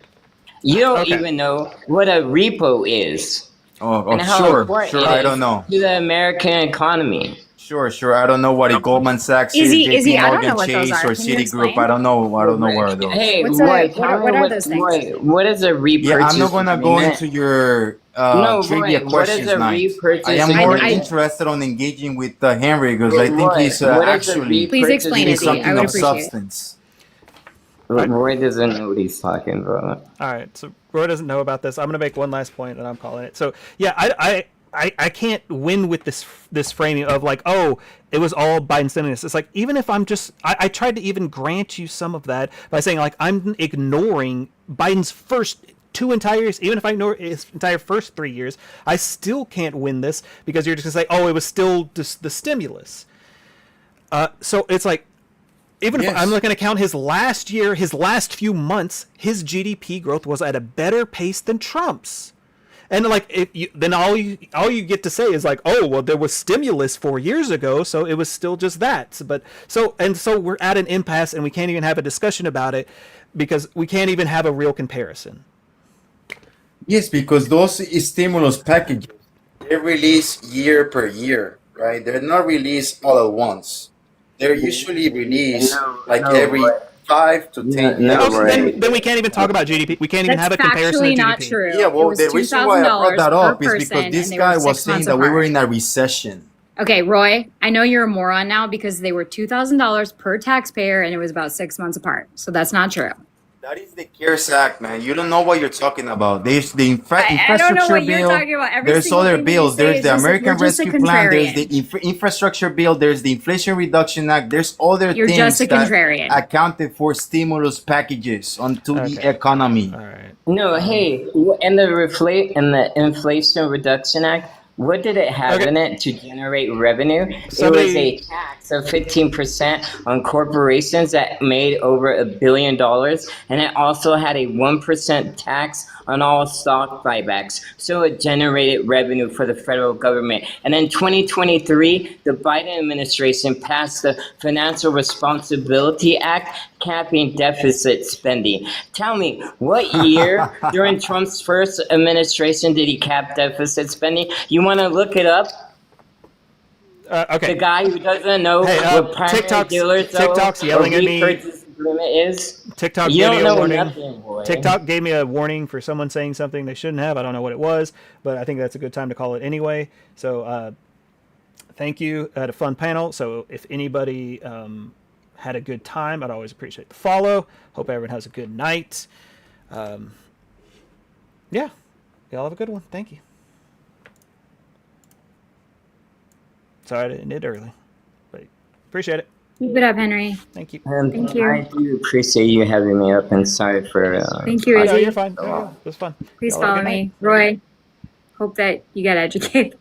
You don't Okay. even know what a repo is Oh, and how sure, important sure. it I is don't know. to the American economy. Sure. I don't know what a Goldman Sachs is, Izzy, JP I don't know Morgan what those Chase, are. or Can you Citigroup. explain? I don't know. I don't know what are those. Hey, What's Roy, a- tell what me are those things? Roy, what is a repurchase Yeah, I'm not gonna go agreement? into your No, trivia Roy, what questions is a now. repurchase I am more agreement? interested on engaging with Henry because I think Roy, he's what is a actually Please explain giving it, Dee. something I would of appreciate it. substance. Roy doesn't know what he's talking about. All right, so Roy doesn't know about this. I'm gonna make one last point, and I'm calling it. So yeah, I can't win with this framing of like, oh, it was all Biden stimulus. It's like even if I'm just, I tried to even grant you some of that by saying like I'm ignoring Biden's first 2 entire years. Even if I ignore his entire first 3 years, I still can't win this because you're just gonna say, oh, it was still just the stimulus. So it's like. Even if Yes. I'm looking to count his last year, his last few months, his GDP growth was at a better pace than Trump's. And like if you, then all you get to say is like, oh well, there was stimulus 4 years ago, so it was still just that. But so we're at an impasse, and we can't even have a discussion about it because we can't even have a real comparison. Yes, because those stimulus packages, they're released year per year, right? They're not released all at once. They're usually released every but- 5 to 10 No, years. Oh, right. then we can't even talk about GDP. We can't even That's have a comparison of factually not GDP. true. Yeah, It well, was the reason why I brought $2,000 that up per is person, because this and they guy were was 6 saying months that we were apart. in a recession. Okay, Roy, I know you're a moron now because they were $2,000 per taxpayer and it was about 6 months apart. So that's not true. That is the CARES Act, man. You don't know what you're talking about. There's the I don't know infrastructure what you're bill. talking about. Every There's single other thing that you bills. say There's is the just- American you're just a Rescue Plan. There's contrarian. the infrastructure bill. There's the Inflation Reduction Act. There's other You're things just a that contrarian. accounted for stimulus packages onto Okay. the economy. All right. No, hey, and the Inflation Reduction Act, what did it have Okay. in it to generate revenue? It was Somebody- a tax of 15% on corporations that made over $1 billion, and it also had a 1% tax on all stock buybacks. So it generated revenue for the federal government. And in 2023, the Biden administration passed the Financial Responsibility Act, capping deficit spending. Tell me, what year during Trump's first administration did he cap deficit spending? You want to look it up? Okay. The guy who doesn't know Hey, what primary TikTok's- dealers TikTok's yelling at me. repurchase agreement is? TikTok You gave don't me a know warning. nothing, boy. TikTok gave me a warning for someone saying something they shouldn't have. I don't know what it was, but I think that's a good time to call it anyway. So thank you. I had a fun panel. So if anybody had a good time, I'd always appreciate the follow. Hope everyone has a good night. Yeah. Y'all have a good one. Thank you. Sorry to end it early, but appreciate it. Keep it up, Henry. Thank you. And Thank you. I do appreciate you having me up, and sorry for. Thank you, No, Izzy. you're fine. No, it was fun. Please Y'all have a follow good night. me. Roy, hope that you get educated.